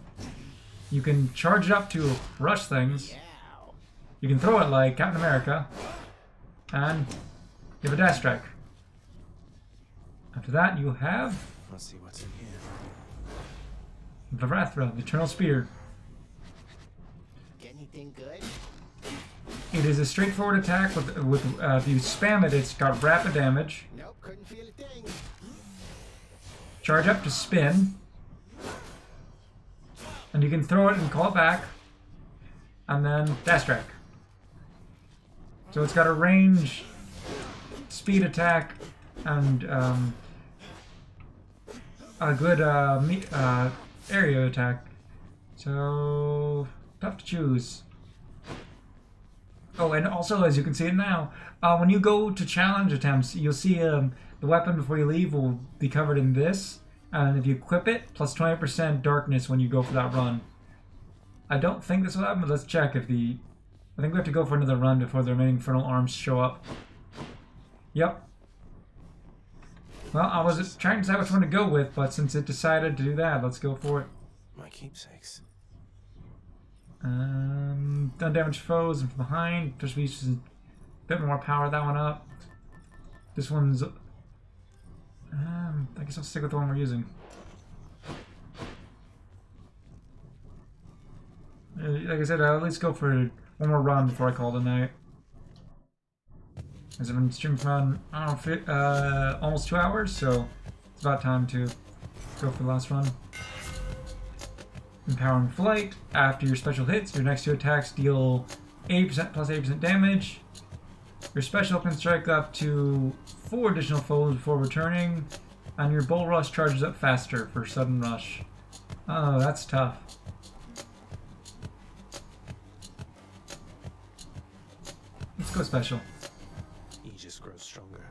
You can charge it up to rush things. You can throw it like Captain America, and you have a dash strike. After that, you have. Let's see what's in here. Varathra, the Eternal Spear. Get anything good? It is a straightforward attack with if you spam it, it's got rapid damage. Nope, couldn't feel a thing. Charge up to spin. And you can throw it and call it back. And then dash strike. So it's got a range, speed attack, and a good area attack. So tough to choose. Oh, and also, as you can see it now, when you go to challenge attempts, you'll see the weapon before you leave will be covered in this. And if you equip it, plus 20% darkness when you go for that run. I don't think this will happen, but let's check if the... I think we have to go for another run before the remaining infernal arms show up. Yep. Well, I was trying to decide which one to go with, but since it decided to do that, let's go for it. My keepsakes. Done damage to foes and from behind. Just uses a bit more power. That one up. This one's. I guess I'll stick with the one we're using. Like I said, I'll at least go for one more run before I call it a night. As I've been streaming for around, I don't know, almost 2 hours, so it's about time to go for the last run. Empowering Flight. After your special hits, your next 2 attacks deal 80% plus 80% damage. Your special can strike up to 4 additional foes before returning. And your Bull Rush charges up faster for sudden rush. Oh, that's tough. Let's go special. Aegis grows stronger.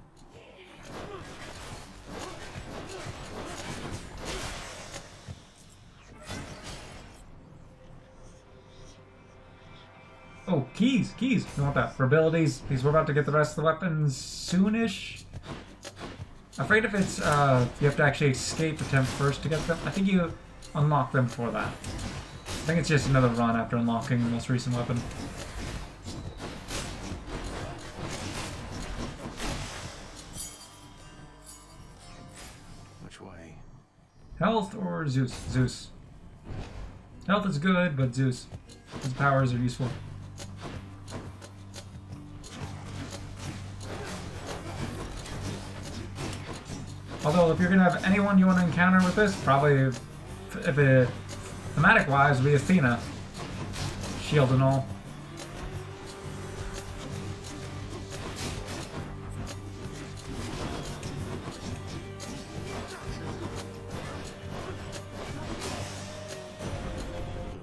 Oh, keys! Keys! We want that. For abilities, because we're about to get the rest of the weapons soonish. Afraid if it's, you have to actually escape attempt first to get them. I think you unlock them for that. I think it's just another run after unlocking the most recent weapon. Which way? Health or Zeus? Zeus. Health is good, but Zeus. His powers are useful. Although, if you're going to have anyone you want to encounter with this, probably, if it, thematic-wise, would be Athena. Shield and all.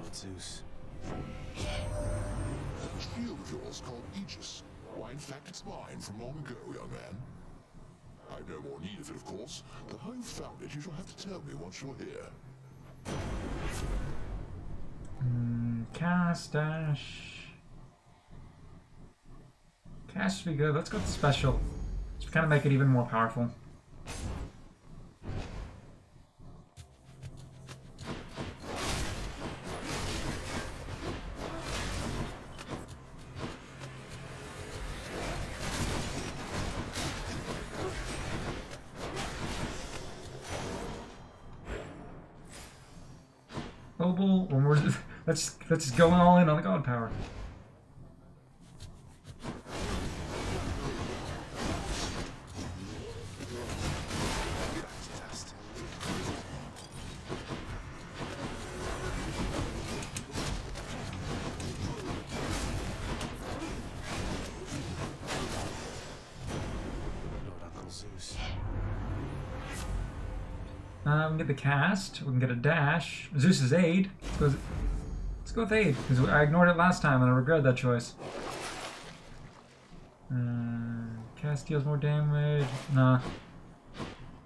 Lord Zeus. Shield of yours called Aegis. Why, in fact, it's mine from long ago, young man. I've no more need of it, of course, but how you found it, you shall have to tell me once you're here. Cast, dash. Cast would be good. Let's go with special. Just kind of make it even more powerful. Let's just go all in on the god power. We can get the cast. We can get a dash. Zeus's aid. Let's go with aid because I ignored it last time and I regret that choice. Cast deals more damage. Nah.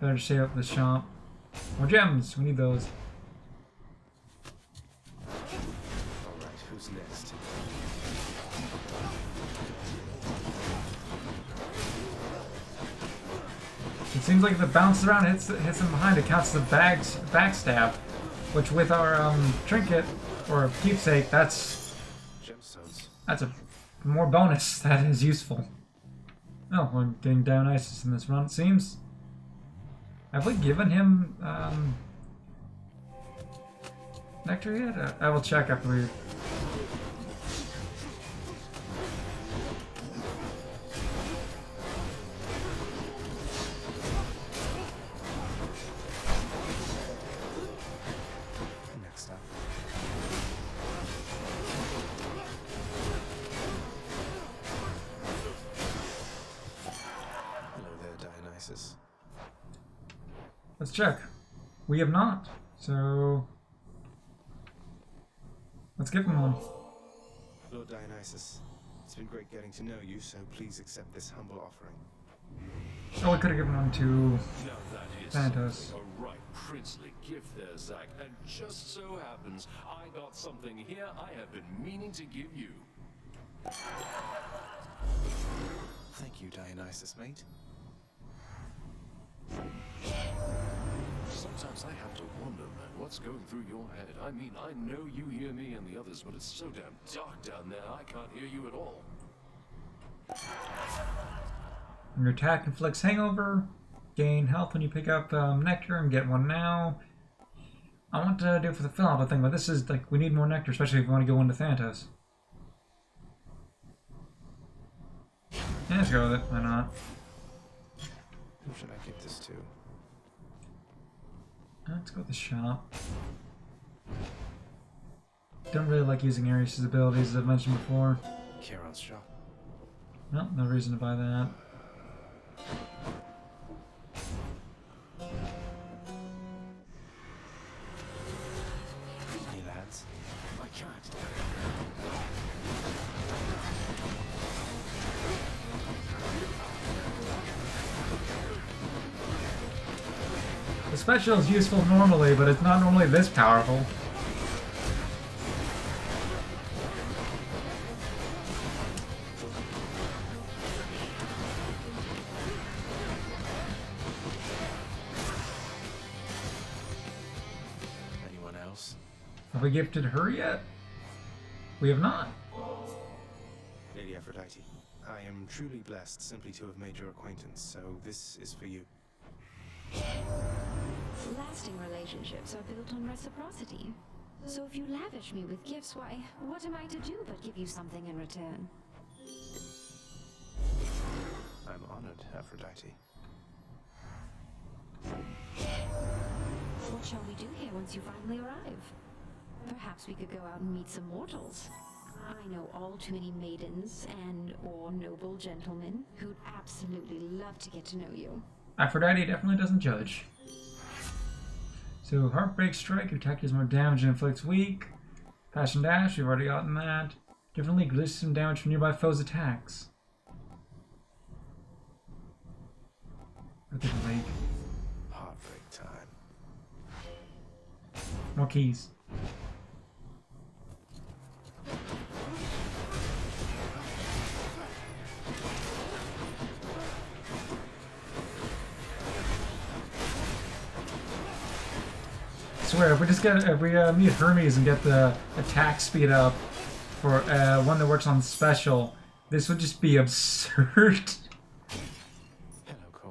Better save up the shop. More gems. We need those. Alright, who's next? It seems like if it bounces around, hits them behind, it counts the backstab, which with our trinket or keepsake, that's a more bonus. That is useful. Oh, we're getting Dionysus in this run, it seems. Have we given him nectar yet? I will check after we. Let's check. We have not, so let's give him one. Lord Dionysus, it's been great getting to know you, so please accept this humble offering. Oh, we could have given one to Now that is Thanatos. a right princely gift there, Zack, and just so happens I got something here I have been meaning to give you. Thank you, Dionysus, mate. Sometimes I have to wonder, man, what's going through your head. I mean, I know you hear me and the others, but it's so damn dark down there, I can't hear you at all. Your attack inflicts hangover. Gain health when you pick up nectar and get one now. I want to do it for the Philoppa thing, but this is like, we need more nectar, especially if we want to go into Thanatos. Yeah, let's go with it. Why not? Who should I give this to? Let's go with the shop. Don't really like using Ares' abilities, as I've mentioned before. Charon's shop. No, no reason to buy that. Hey lads, I can't. The special is useful normally, but it's not normally this powerful. Anyone else? Have we gifted her yet? We have not. Lady Aphrodite, I am truly blessed simply to have made your acquaintance, so this is for you. Lasting relationships are built on reciprocity. So if you lavish me with gifts, why, what am I to do but give you something in return? I'm honored, Aphrodite. What shall we do here once you finally arrive? Perhaps we could go out and meet some mortals. I know all too many maidens or noble gentlemen who'd absolutely love to get to know you. Aphrodite definitely doesn't judge. So, Heartbreak Strike, your attack does more damage and inflicts weak. Passion Dash, we've already gotten that. Different League releases some damage from nearby foes' attacks. Look at the League. Heartbreak time. More keys. I swear, if we meet Hermes and get the attack speed up for one that works on special, this would just be absurd. Hello, Koi.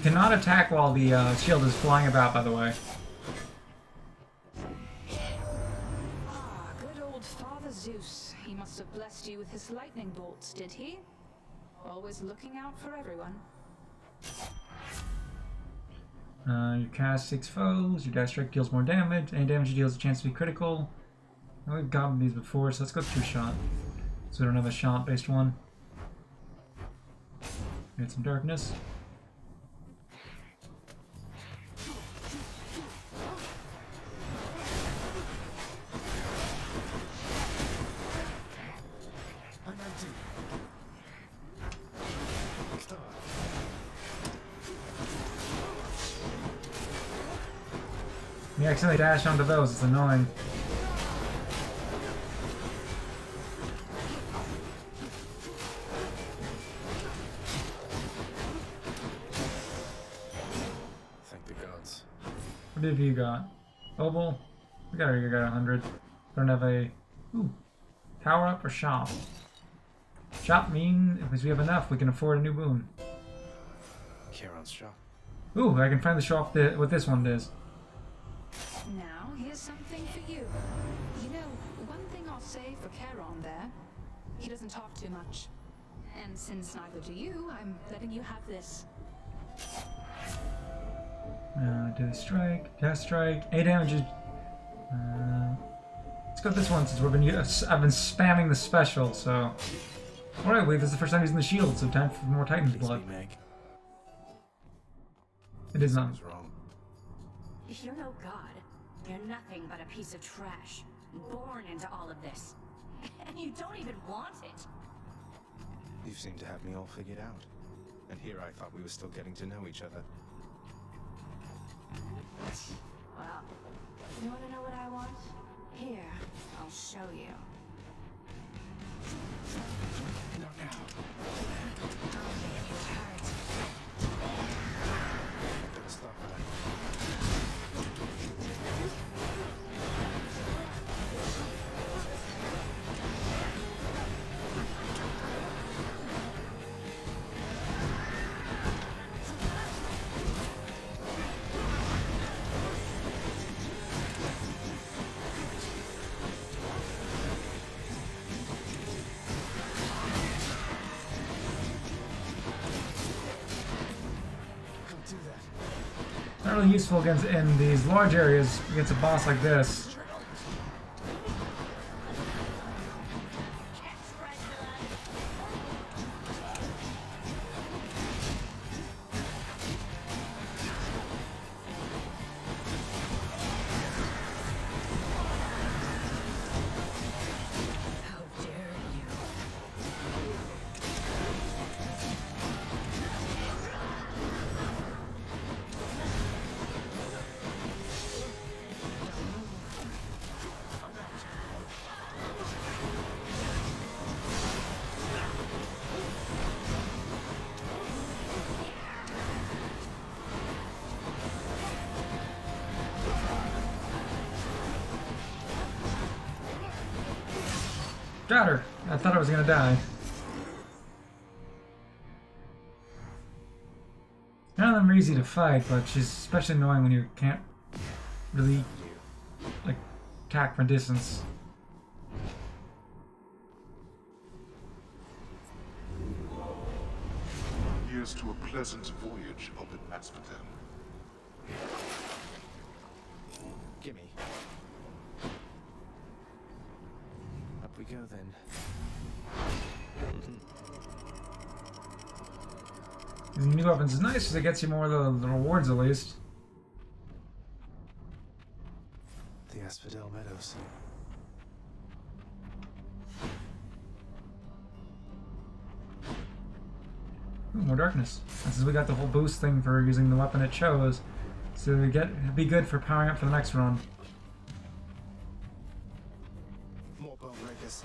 cannot attack while the shield is flying about, by the way. Ah, good old Father Zeus. He must have blessed you with his lightning bolts, did he? Always looking out for everyone. You cast 6 foes, your dash strike deals more damage, any damage you deal has a chance to be critical. Now, we've gotten these before, so let's go 2-shot. So we don't have a shot-based one. Get some darkness. You accidentally dash onto those, it's annoying. Thank the gods. What have you got? Oval? We got 100. Don't have a... Ooh. Power up or shop? Shop mean, because we have enough, we can afford a new boon. Charon's shop. Ooh, I can finally show off what this one does. Now, here's something for you. You know, one thing I'll say for Charon there, he doesn't talk too much. And since neither do you, I'm letting you have this. Do the strike, cast strike, 8 damage. Let's go with this one since I've been spamming the special, so... Alright, wait, this is the first time using the shield, so time for more Titan's blood. It is not. You're no god. You're nothing but a piece of trash, born into all of this. And you don't even want it. You seem to have me all figured out. And here I thought we were still getting to know each other. Well, you want to know what I want? Here, I'll show you. Not now. I'll make you hurt. Stop that. Not really useful against in these large areas against a boss like this. Got her. I thought I was gonna die. None of them are easy to fight, but she's especially annoying when you can't really like attack from distance. Here's to a pleasant voyage up in Asphodel. Gimme. Up we go then. The new weapons is nice because it gets you more of the rewards at least. The Asphodel Meadows. Ooh, more darkness. And since we got the whole boost thing for using the weapon it chose, so we it'd be good for powering up for the next run. More bone breakers.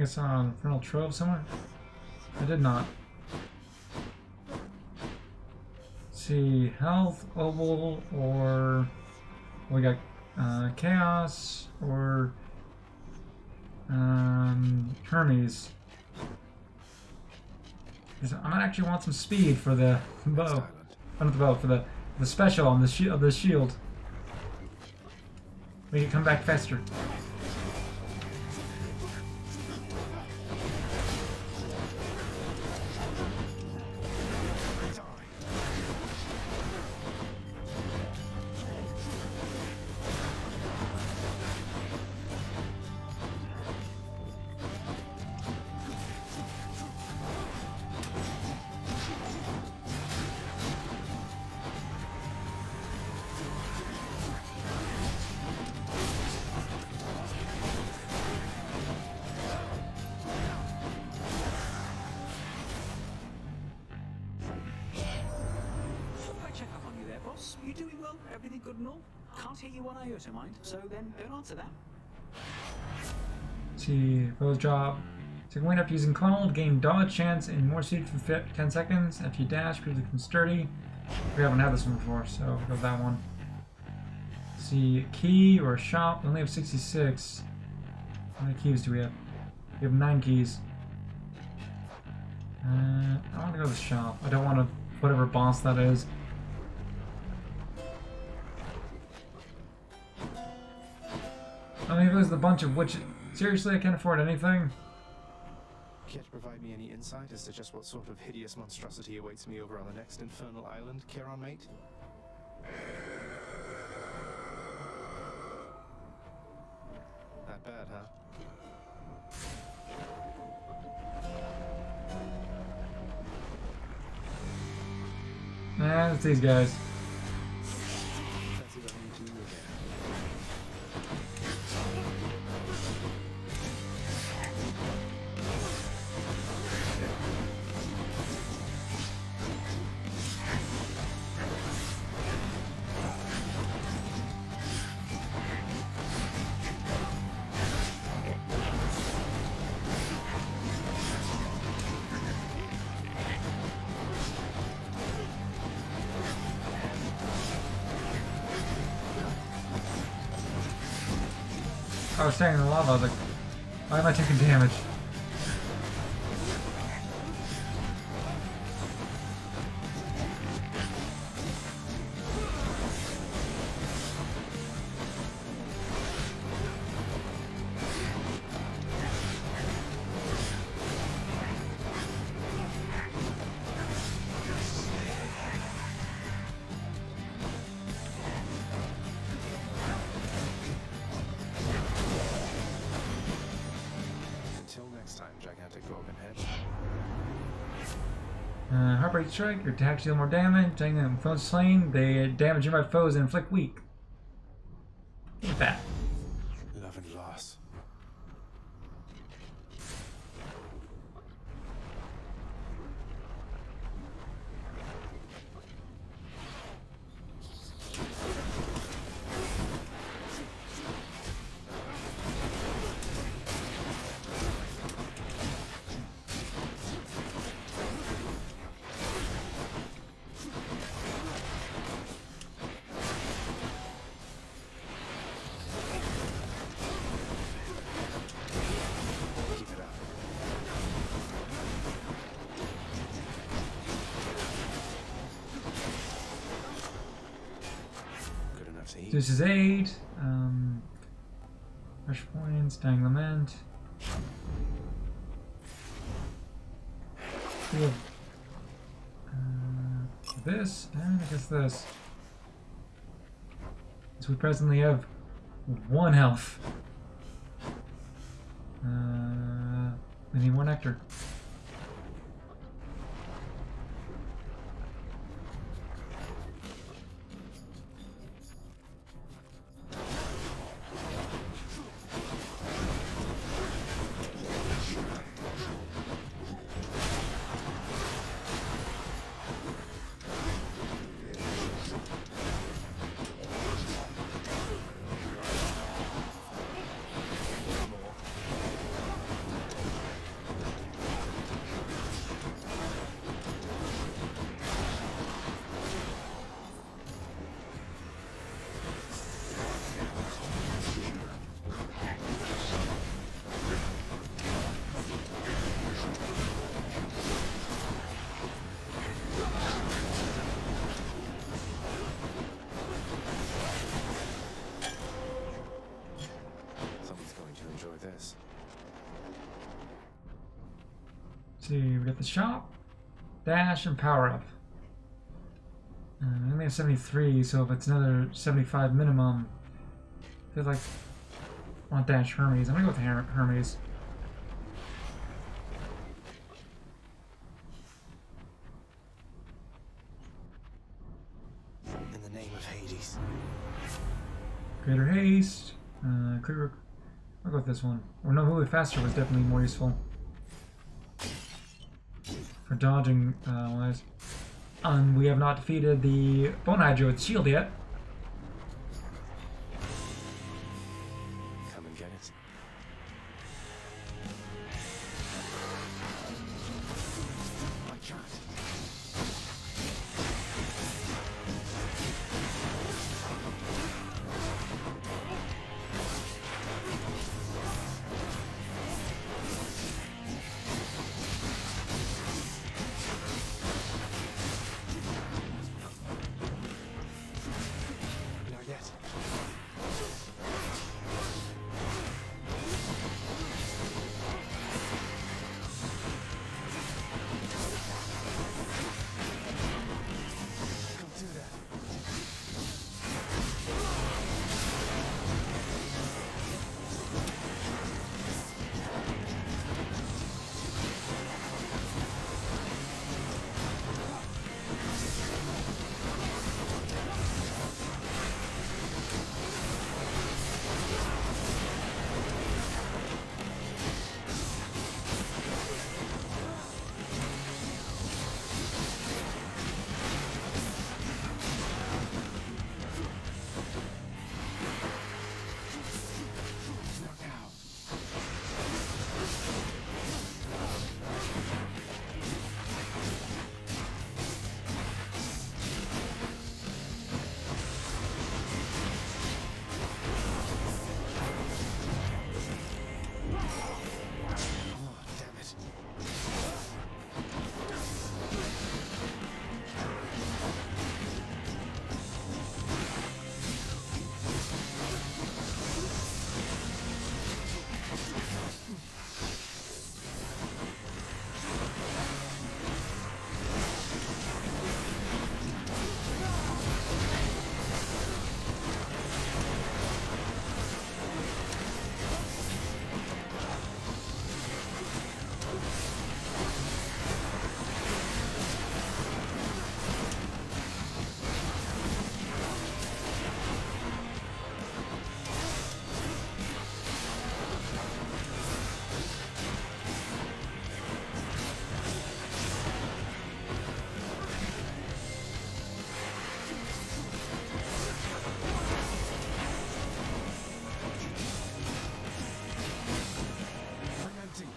I saw an Infernal Trove somewhere. I did not. Let's see, health, Obel, or we got Chaos, or Hermes. I might actually want some speed for the bow. Not the bow, for the special on the shield. We can come back faster. You doing well? Everything good and all? Can't hear you one iota, mind. So then, don't answer that. See, Rose drop. So you can wait up using cold, gain dodge chance and more speed for 10 seconds. After you dash, people become sturdy. We haven't had this one before, so we'll go with that one. See, key or shop. We only have 66. How many keys do we have? We have 9 keys. I want to go to the shop. I don't want to, whatever boss that is. I mean, if it was the bunch of witches. Seriously, I can't afford anything. Care to provide me any insight as to just what sort of hideous monstrosity awaits me over on the next infernal island, Charon mate? That bad, huh? Nah, it's these guys. I was staying in the lava, I was like, why am I taking damage? Heartbreak Strike, your attacks deal more damage. Taking them foes slain, they damage nearby foes and inflict weak. Look at that. Love and loss. This is 8. Rush points, Dying Lament. Cool. This, and I guess this. So we presently have 1 health. We need 1 nectar. See, we got the shop, dash, and power up. I only have 73, so if it's another 75 minimum, I feel like I want dash Hermes. I'm gonna go with Hermes. In the name of Hades. Greater haste. Clear. I'll go with this one. Or no, Move Faster was definitely more useful for dodging wise. And we have not defeated the Bone Hydra with shield yet. Come and get it. I can't. Not yet. Don't do that. Not now. Oh, damn it. I'm empty.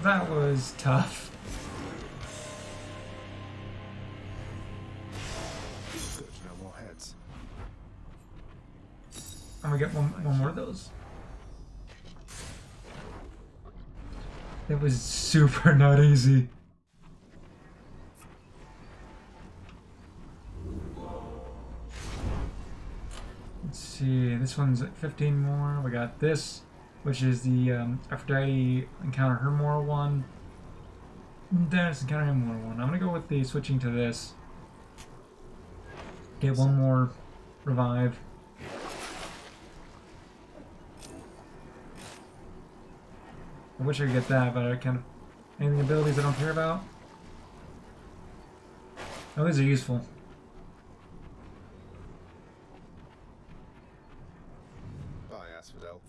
That was tough. Good, no more heads. I'm gonna get one more of those. It was super not easy. Let's see, this one's at 15 more. We got this, which is the Aphrodite Encounter Her More one. Dennis Encounter Him More one. I'm gonna go with the switching to this. Get one more revive. I wish I could get that, but I kind of... Anything abilities I don't care about? Oh, these are useful. Bye, Asphodel.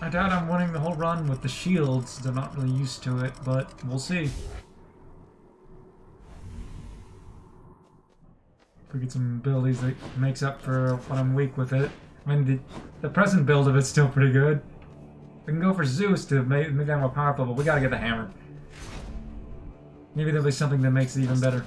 I doubt I'm winning the whole run with the shields, since I'm not really used to it, but we'll see. If we get some abilities that makes up for when I'm weak with it. I mean, the present build of it's still pretty good. We can go for Zeus to make that more powerful, but we gotta get the hammer. Maybe there'll be something that makes it even better.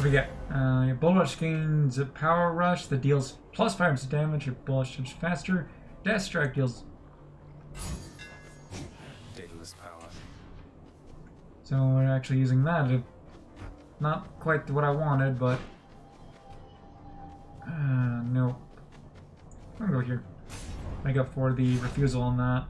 What do we get? Your Bull Rush gains a Power Rush that deals plus 5% damage. Your Bull Rush is faster. Death Strike deals. Daedalus power. So we're actually using that. Not quite what I wanted, but no. I'm gonna go here. Make up for the refusal on that.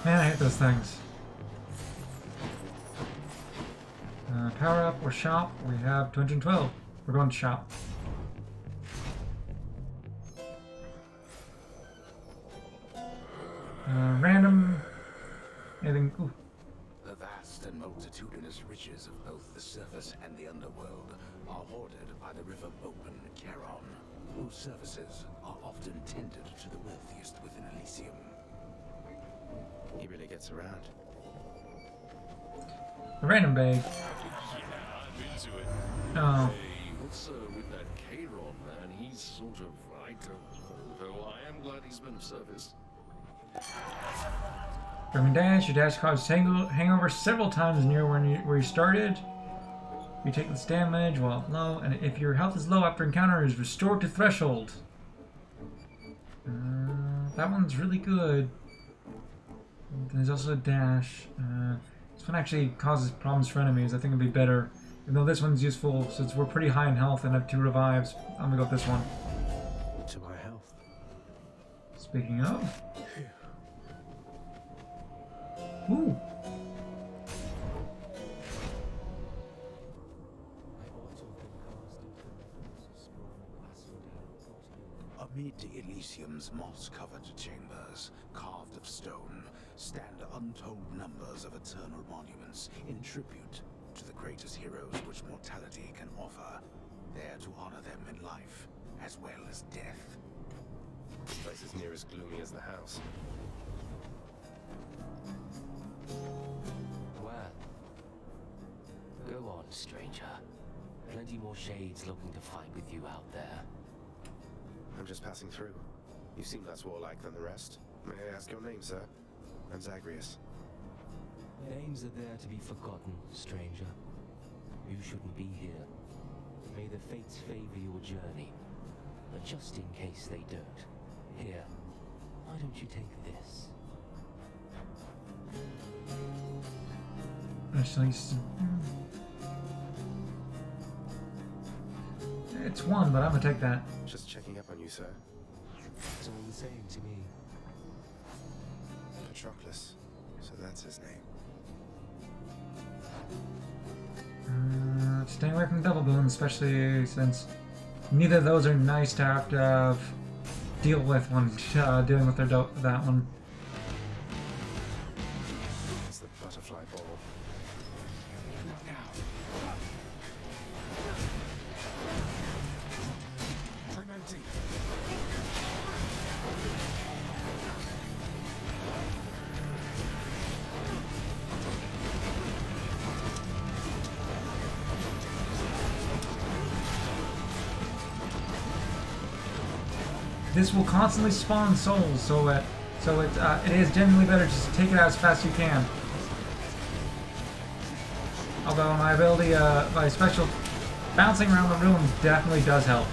Man, I hate those things. Power up or shop, we have 212. We're going to shop. Random. Anything. Ooh. The vast and multitudinous riches of both the surface and the underworld are hoarded by the river Bopen Charon, whose services are often tendered to the wealthiest within Elysium. He really gets around. A random bag. Yeah, I'm into it. Oh. Hey, what's with that Charon man? He's sort of, I don't know. I am glad he's been of service. German dash. Your dash causes hangover several times near where you started. You take this damage while low, and if your health is low after encounter, is restored to threshold. That one's really good. There's also a dash. This one actually causes problems for enemies. I think it'd be better. Even though this one's useful, since we're pretty high in health and have 2 revives, I'm gonna go with this one. To my health. Speaking of. Ooh. Amid Elysium's moss-covered chambers, carved of stone, stand untold numbers of eternal monuments in tribute to the greatest heroes which mortality can offer, there to honor them in life as well as death. This place is near as gloomy as the house. Well, go on, stranger. Plenty more shades looking to find with you out there. I'm just passing through. You seem less warlike than the rest. May I ask your name, sir? I'm Zagreus. Names are there to be forgotten, stranger. You shouldn't be here. May the fates favor your journey. But just in case they don't, here, why don't you take this? Actually, it's 1, but I'm gonna take that. Just checking up on you, sir. It's all the same to me. Patroclus. So that's his name. Staying away from double boom, especially since neither of those are nice to have to deal with when dealing with that one. It's the butterfly ball. I'm empty. This will constantly spawn souls, so it is generally better just to take it out as fast as you can. Although my ability, my special bouncing around the room definitely does help.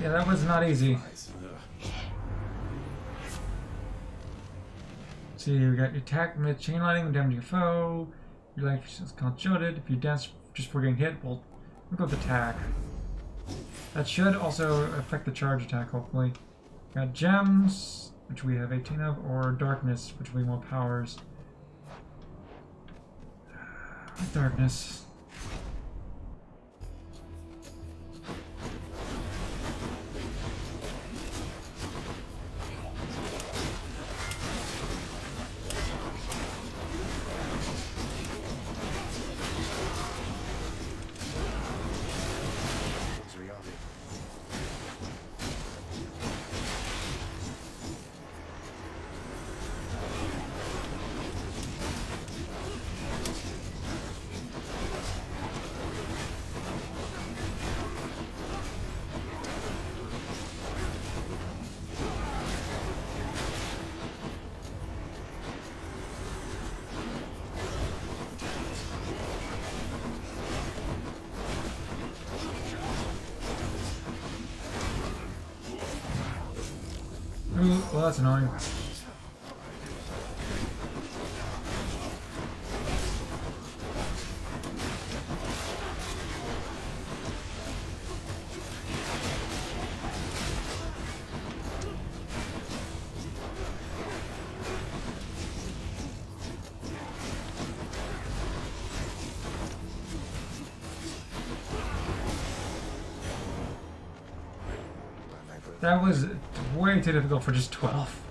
Yeah, that was not easy. See, you got your attack with chain lightning, damage your foe. Your life is called jolted. If you dance just before getting hit, we'll go with attack. That should also affect the charge attack, hopefully. Got gems, which we have 18 of, or darkness, which will be more powers. Darkness. Ooh, well, that's annoying. That was way too difficult for just 12.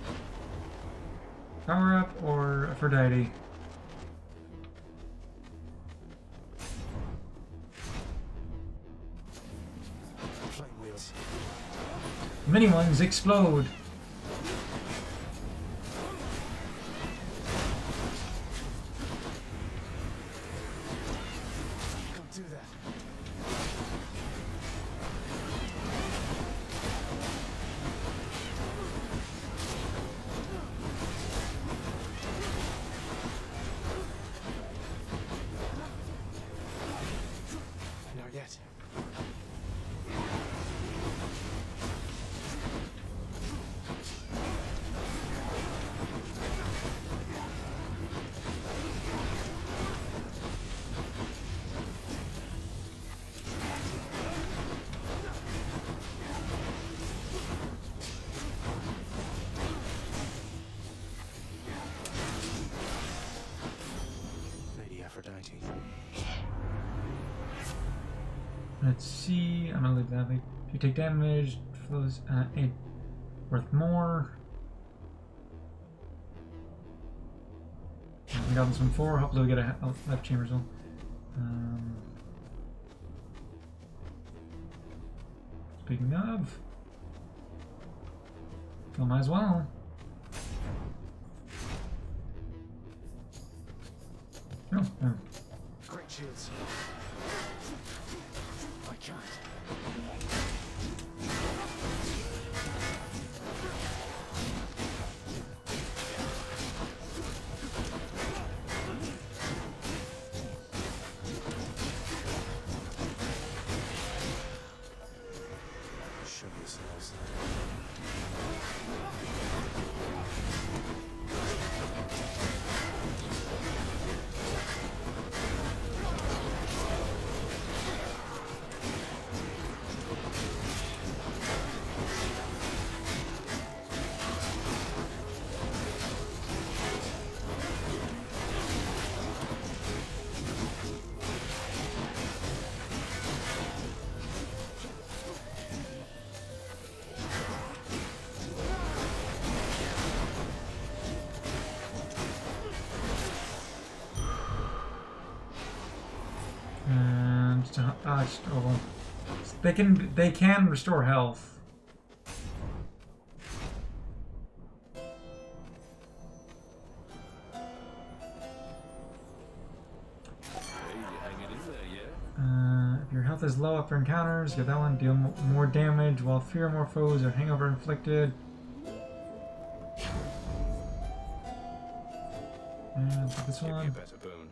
Power up or Aphrodite? Mini ones explode. Let's see. I'm gonna leave that. If you take damage, flows 8 worth more. We got this one 4. Hopefully we get a left chamber zone. Speaking of, well, might as well. Oh, oh. Great shields. I can't. Show yourselves. damage to they can restore health. If your health is low after encounters, get that one. Deal more damage while fear more foes or hangover inflicted. And this one. Better boon.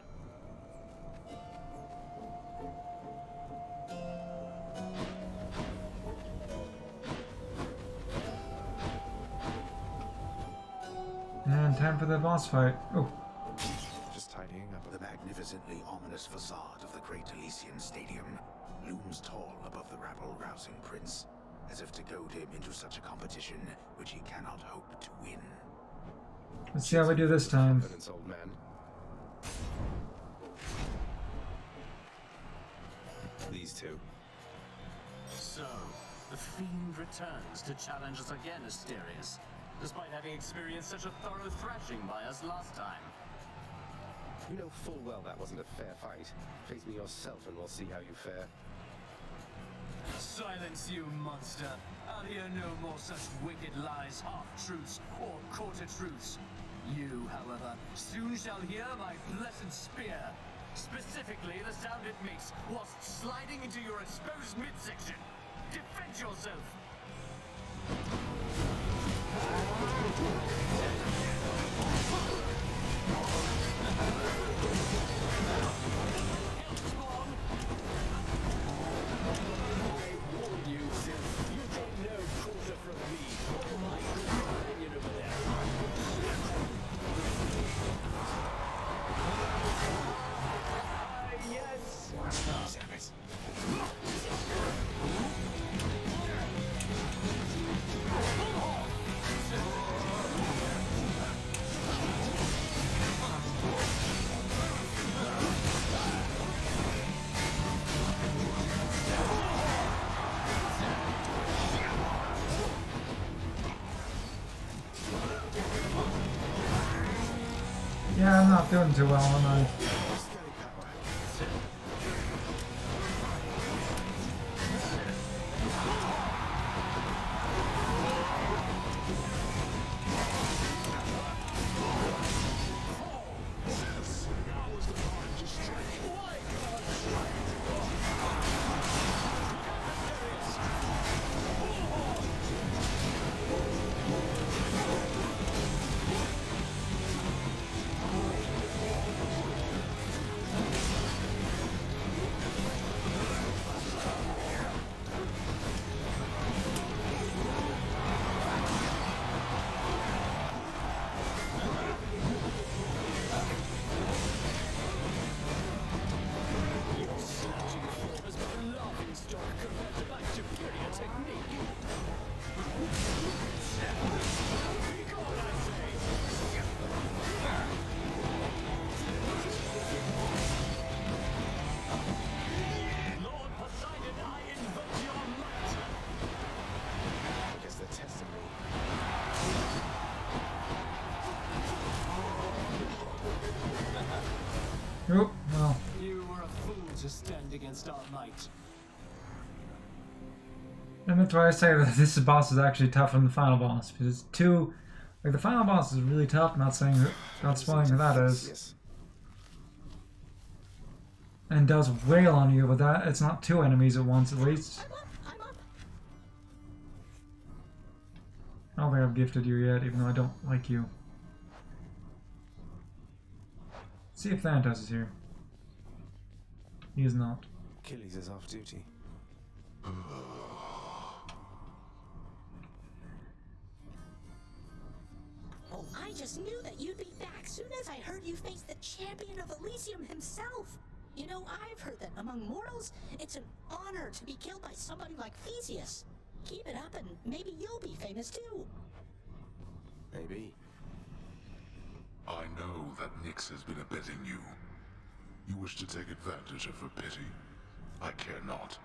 And time for the boss fight. Oh. Just tidying up. The magnificently ominous facade of the Great Elysian Stadium looms tall above the rabble-rousing prince, as if to goad him into such a competition which he cannot hope to win. Let's see how we do this time. Old man. These two. So, the Fiend returns to challenge us again, Asterius, despite having experienced such a thorough thrashing by us last time. You know full well that wasn't a fair fight. Face me yourself and we'll see how you fare. Silence, you monster! I'll hear no more such wicked lies, half-truths, or quarter-truths. You, however, soon shall hear my blessed spear. Specifically, the sound it makes whilst sliding into your exposed midsection. Defend yourself! Yeah, I'm not doing too well, am I? Oh, well. You were a fool to stand against our might. And that's why I say that this boss is actually tougher than the final boss, because it's too... Like, the final boss is really tough, not spoiling who that is. Yes. And does wail on you, but that it's not two enemies at once, at least. I don't think I've gifted you yet, even though I don't like you. See if Thanatos is here. He is not. Achilles is off duty. Oh, I just knew that you'd be back soon as I heard you face the champion of Elysium himself. You know, I've heard that among mortals, it's an honor to be killed by somebody like Theseus. Keep it up and maybe you'll be famous too. Maybe. I know that Nyx has been abetting you. You wish to take advantage of her pity. I care not.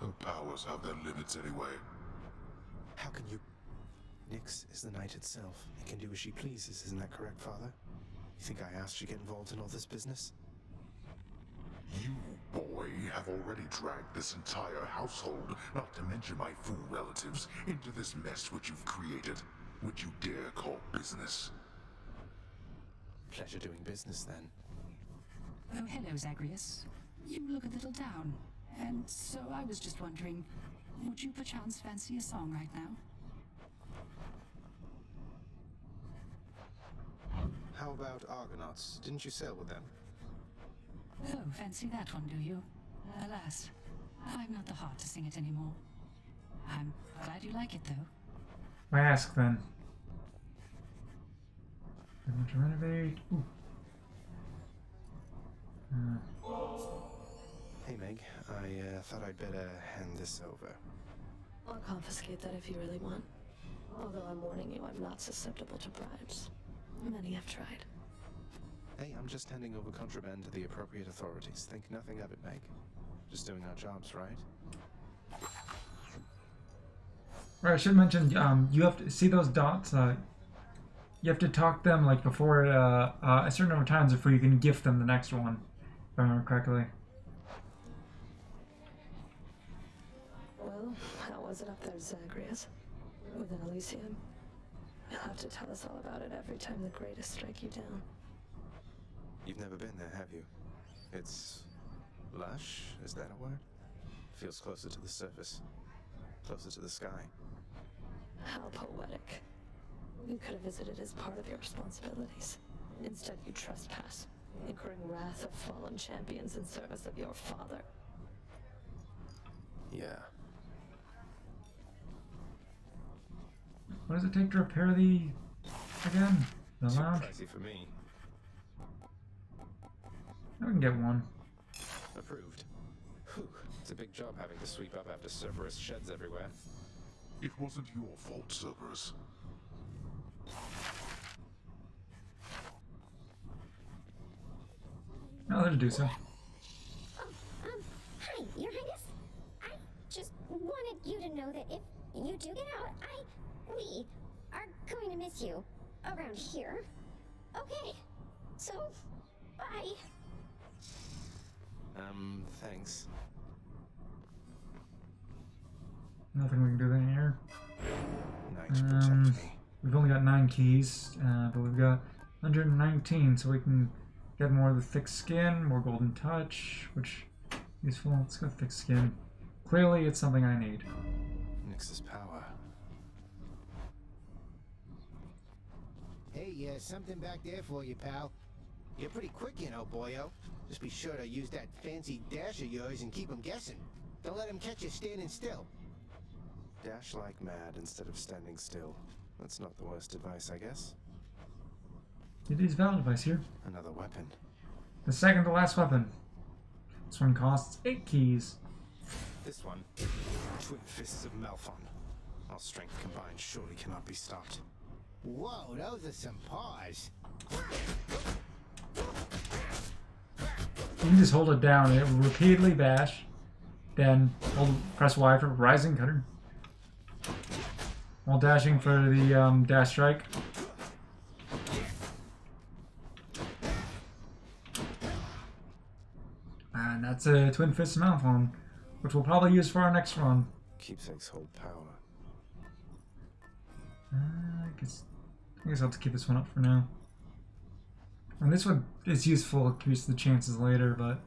Her powers have their limits anyway. How can you... Nyx is the night itself. It can do as she pleases, isn't that correct, Father? You think I asked you to get involved in all this business? You boy, have already dragged this entire household, not to mention my fool relatives, into this mess which you've created, which you dare call business. Pleasure doing business, then. Oh, hello, Zagreus. You look a little down. And so I was just wondering, would you perchance fancy a song right now? How about Argonauts? Didn't you sail with them? Oh, fancy that one, do you? Alas, I've not the heart to sing it anymore. I'm glad you like it, though. Why ask, then? I'm going to renovate. Ooh. Hey, Meg. I thought I'd better hand this over. I'll confiscate that if you really want. Although I'm warning you, I'm not susceptible to bribes. Many have tried. Hey, I'm just handing over contraband to the appropriate authorities. Think nothing of it, Meg. Just doing our jobs, right? Right, I should mention, you have to see those dots. You have to talk them like before a certain number of times before you can gift them the next one, if I remember correctly. Well, how was it up there, Zagreus? Within Elysium? You'll have to tell us all about it every time the greatest strike you down. You've never been there, have you? It's lush, is that a word? Feels closer to the surface. Closer to the sky. How poetic. You could have visited as part of your responsibilities. Instead, you trespass, incurring wrath of fallen champions in service of your father. Yeah. What does it take to repair the... again? The Too lounge? pricey for me. I can get one. Approved. Whew. It's a big job having to sweep up after Cerberus sheds everywhere. It wasn't your fault, Cerberus. I'll let it do so. Hi, Your Highness. I just wanted you to know that if you do get out, we are going to miss you around here. Okay, so, bye. Thanks. Nothing we can do there here. Nice, protect me. We've only got 9 keys, but we've got 119, so we can get more of the thick skin, more golden touch, which is useful. Let's go thick skin. Clearly, it's something I need. Nix's power. Hey, something back there for you, pal. You're pretty quick, you know, boyo. Just be sure to use that fancy dash of yours and keep 'em guessing. Don't let 'em catch you standing still. Dash like mad instead of standing still. That's not the worst advice, I guess. It is valid advice here. Another weapon. The second to last weapon. This one costs 8 keys. This one. Twin Fists of Malphon. Our strength combined surely cannot be stopped. Whoa, those are some paws. You can just hold it down and it will repeatedly bash. Then press Y for Rising Cutter. While dashing for the dash strike. And that's a Twin Fist Malphon, which we'll probably use for our next run. Keepsakes hold power. I guess I'll have to keep this one up for now. And this one is useful, increase the chances later, but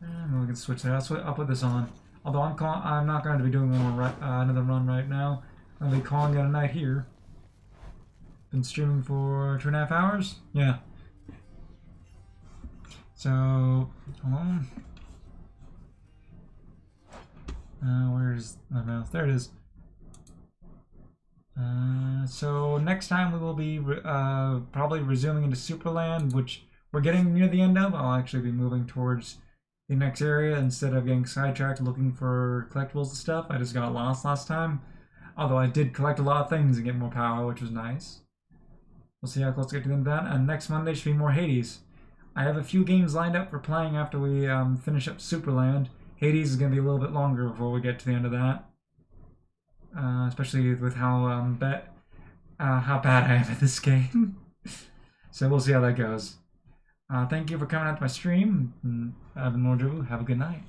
we can switch that. I'll put this on. Although I'm not going to be doing another run right now. I'll be calling it a night here. Been streaming for 2.5 hours. Yeah. So hold on. Where's my mouse? There it is. So next time we will be probably resuming into Superland, which we're getting near the end of. I'll actually be moving towards the next area instead of getting sidetracked looking for collectibles and stuff. I just got lost last time. Although I did collect a lot of things and get more power, which was nice. We'll see how close we get to the end of that. And next Monday should be more Hades. I have a few games lined up for playing after we finish up Superland. Hades is going to be a little bit longer before we get to the end of that. Especially with how bad I am at this game. So we'll see how that goes. Thank you for coming out to my stream. Have a good night.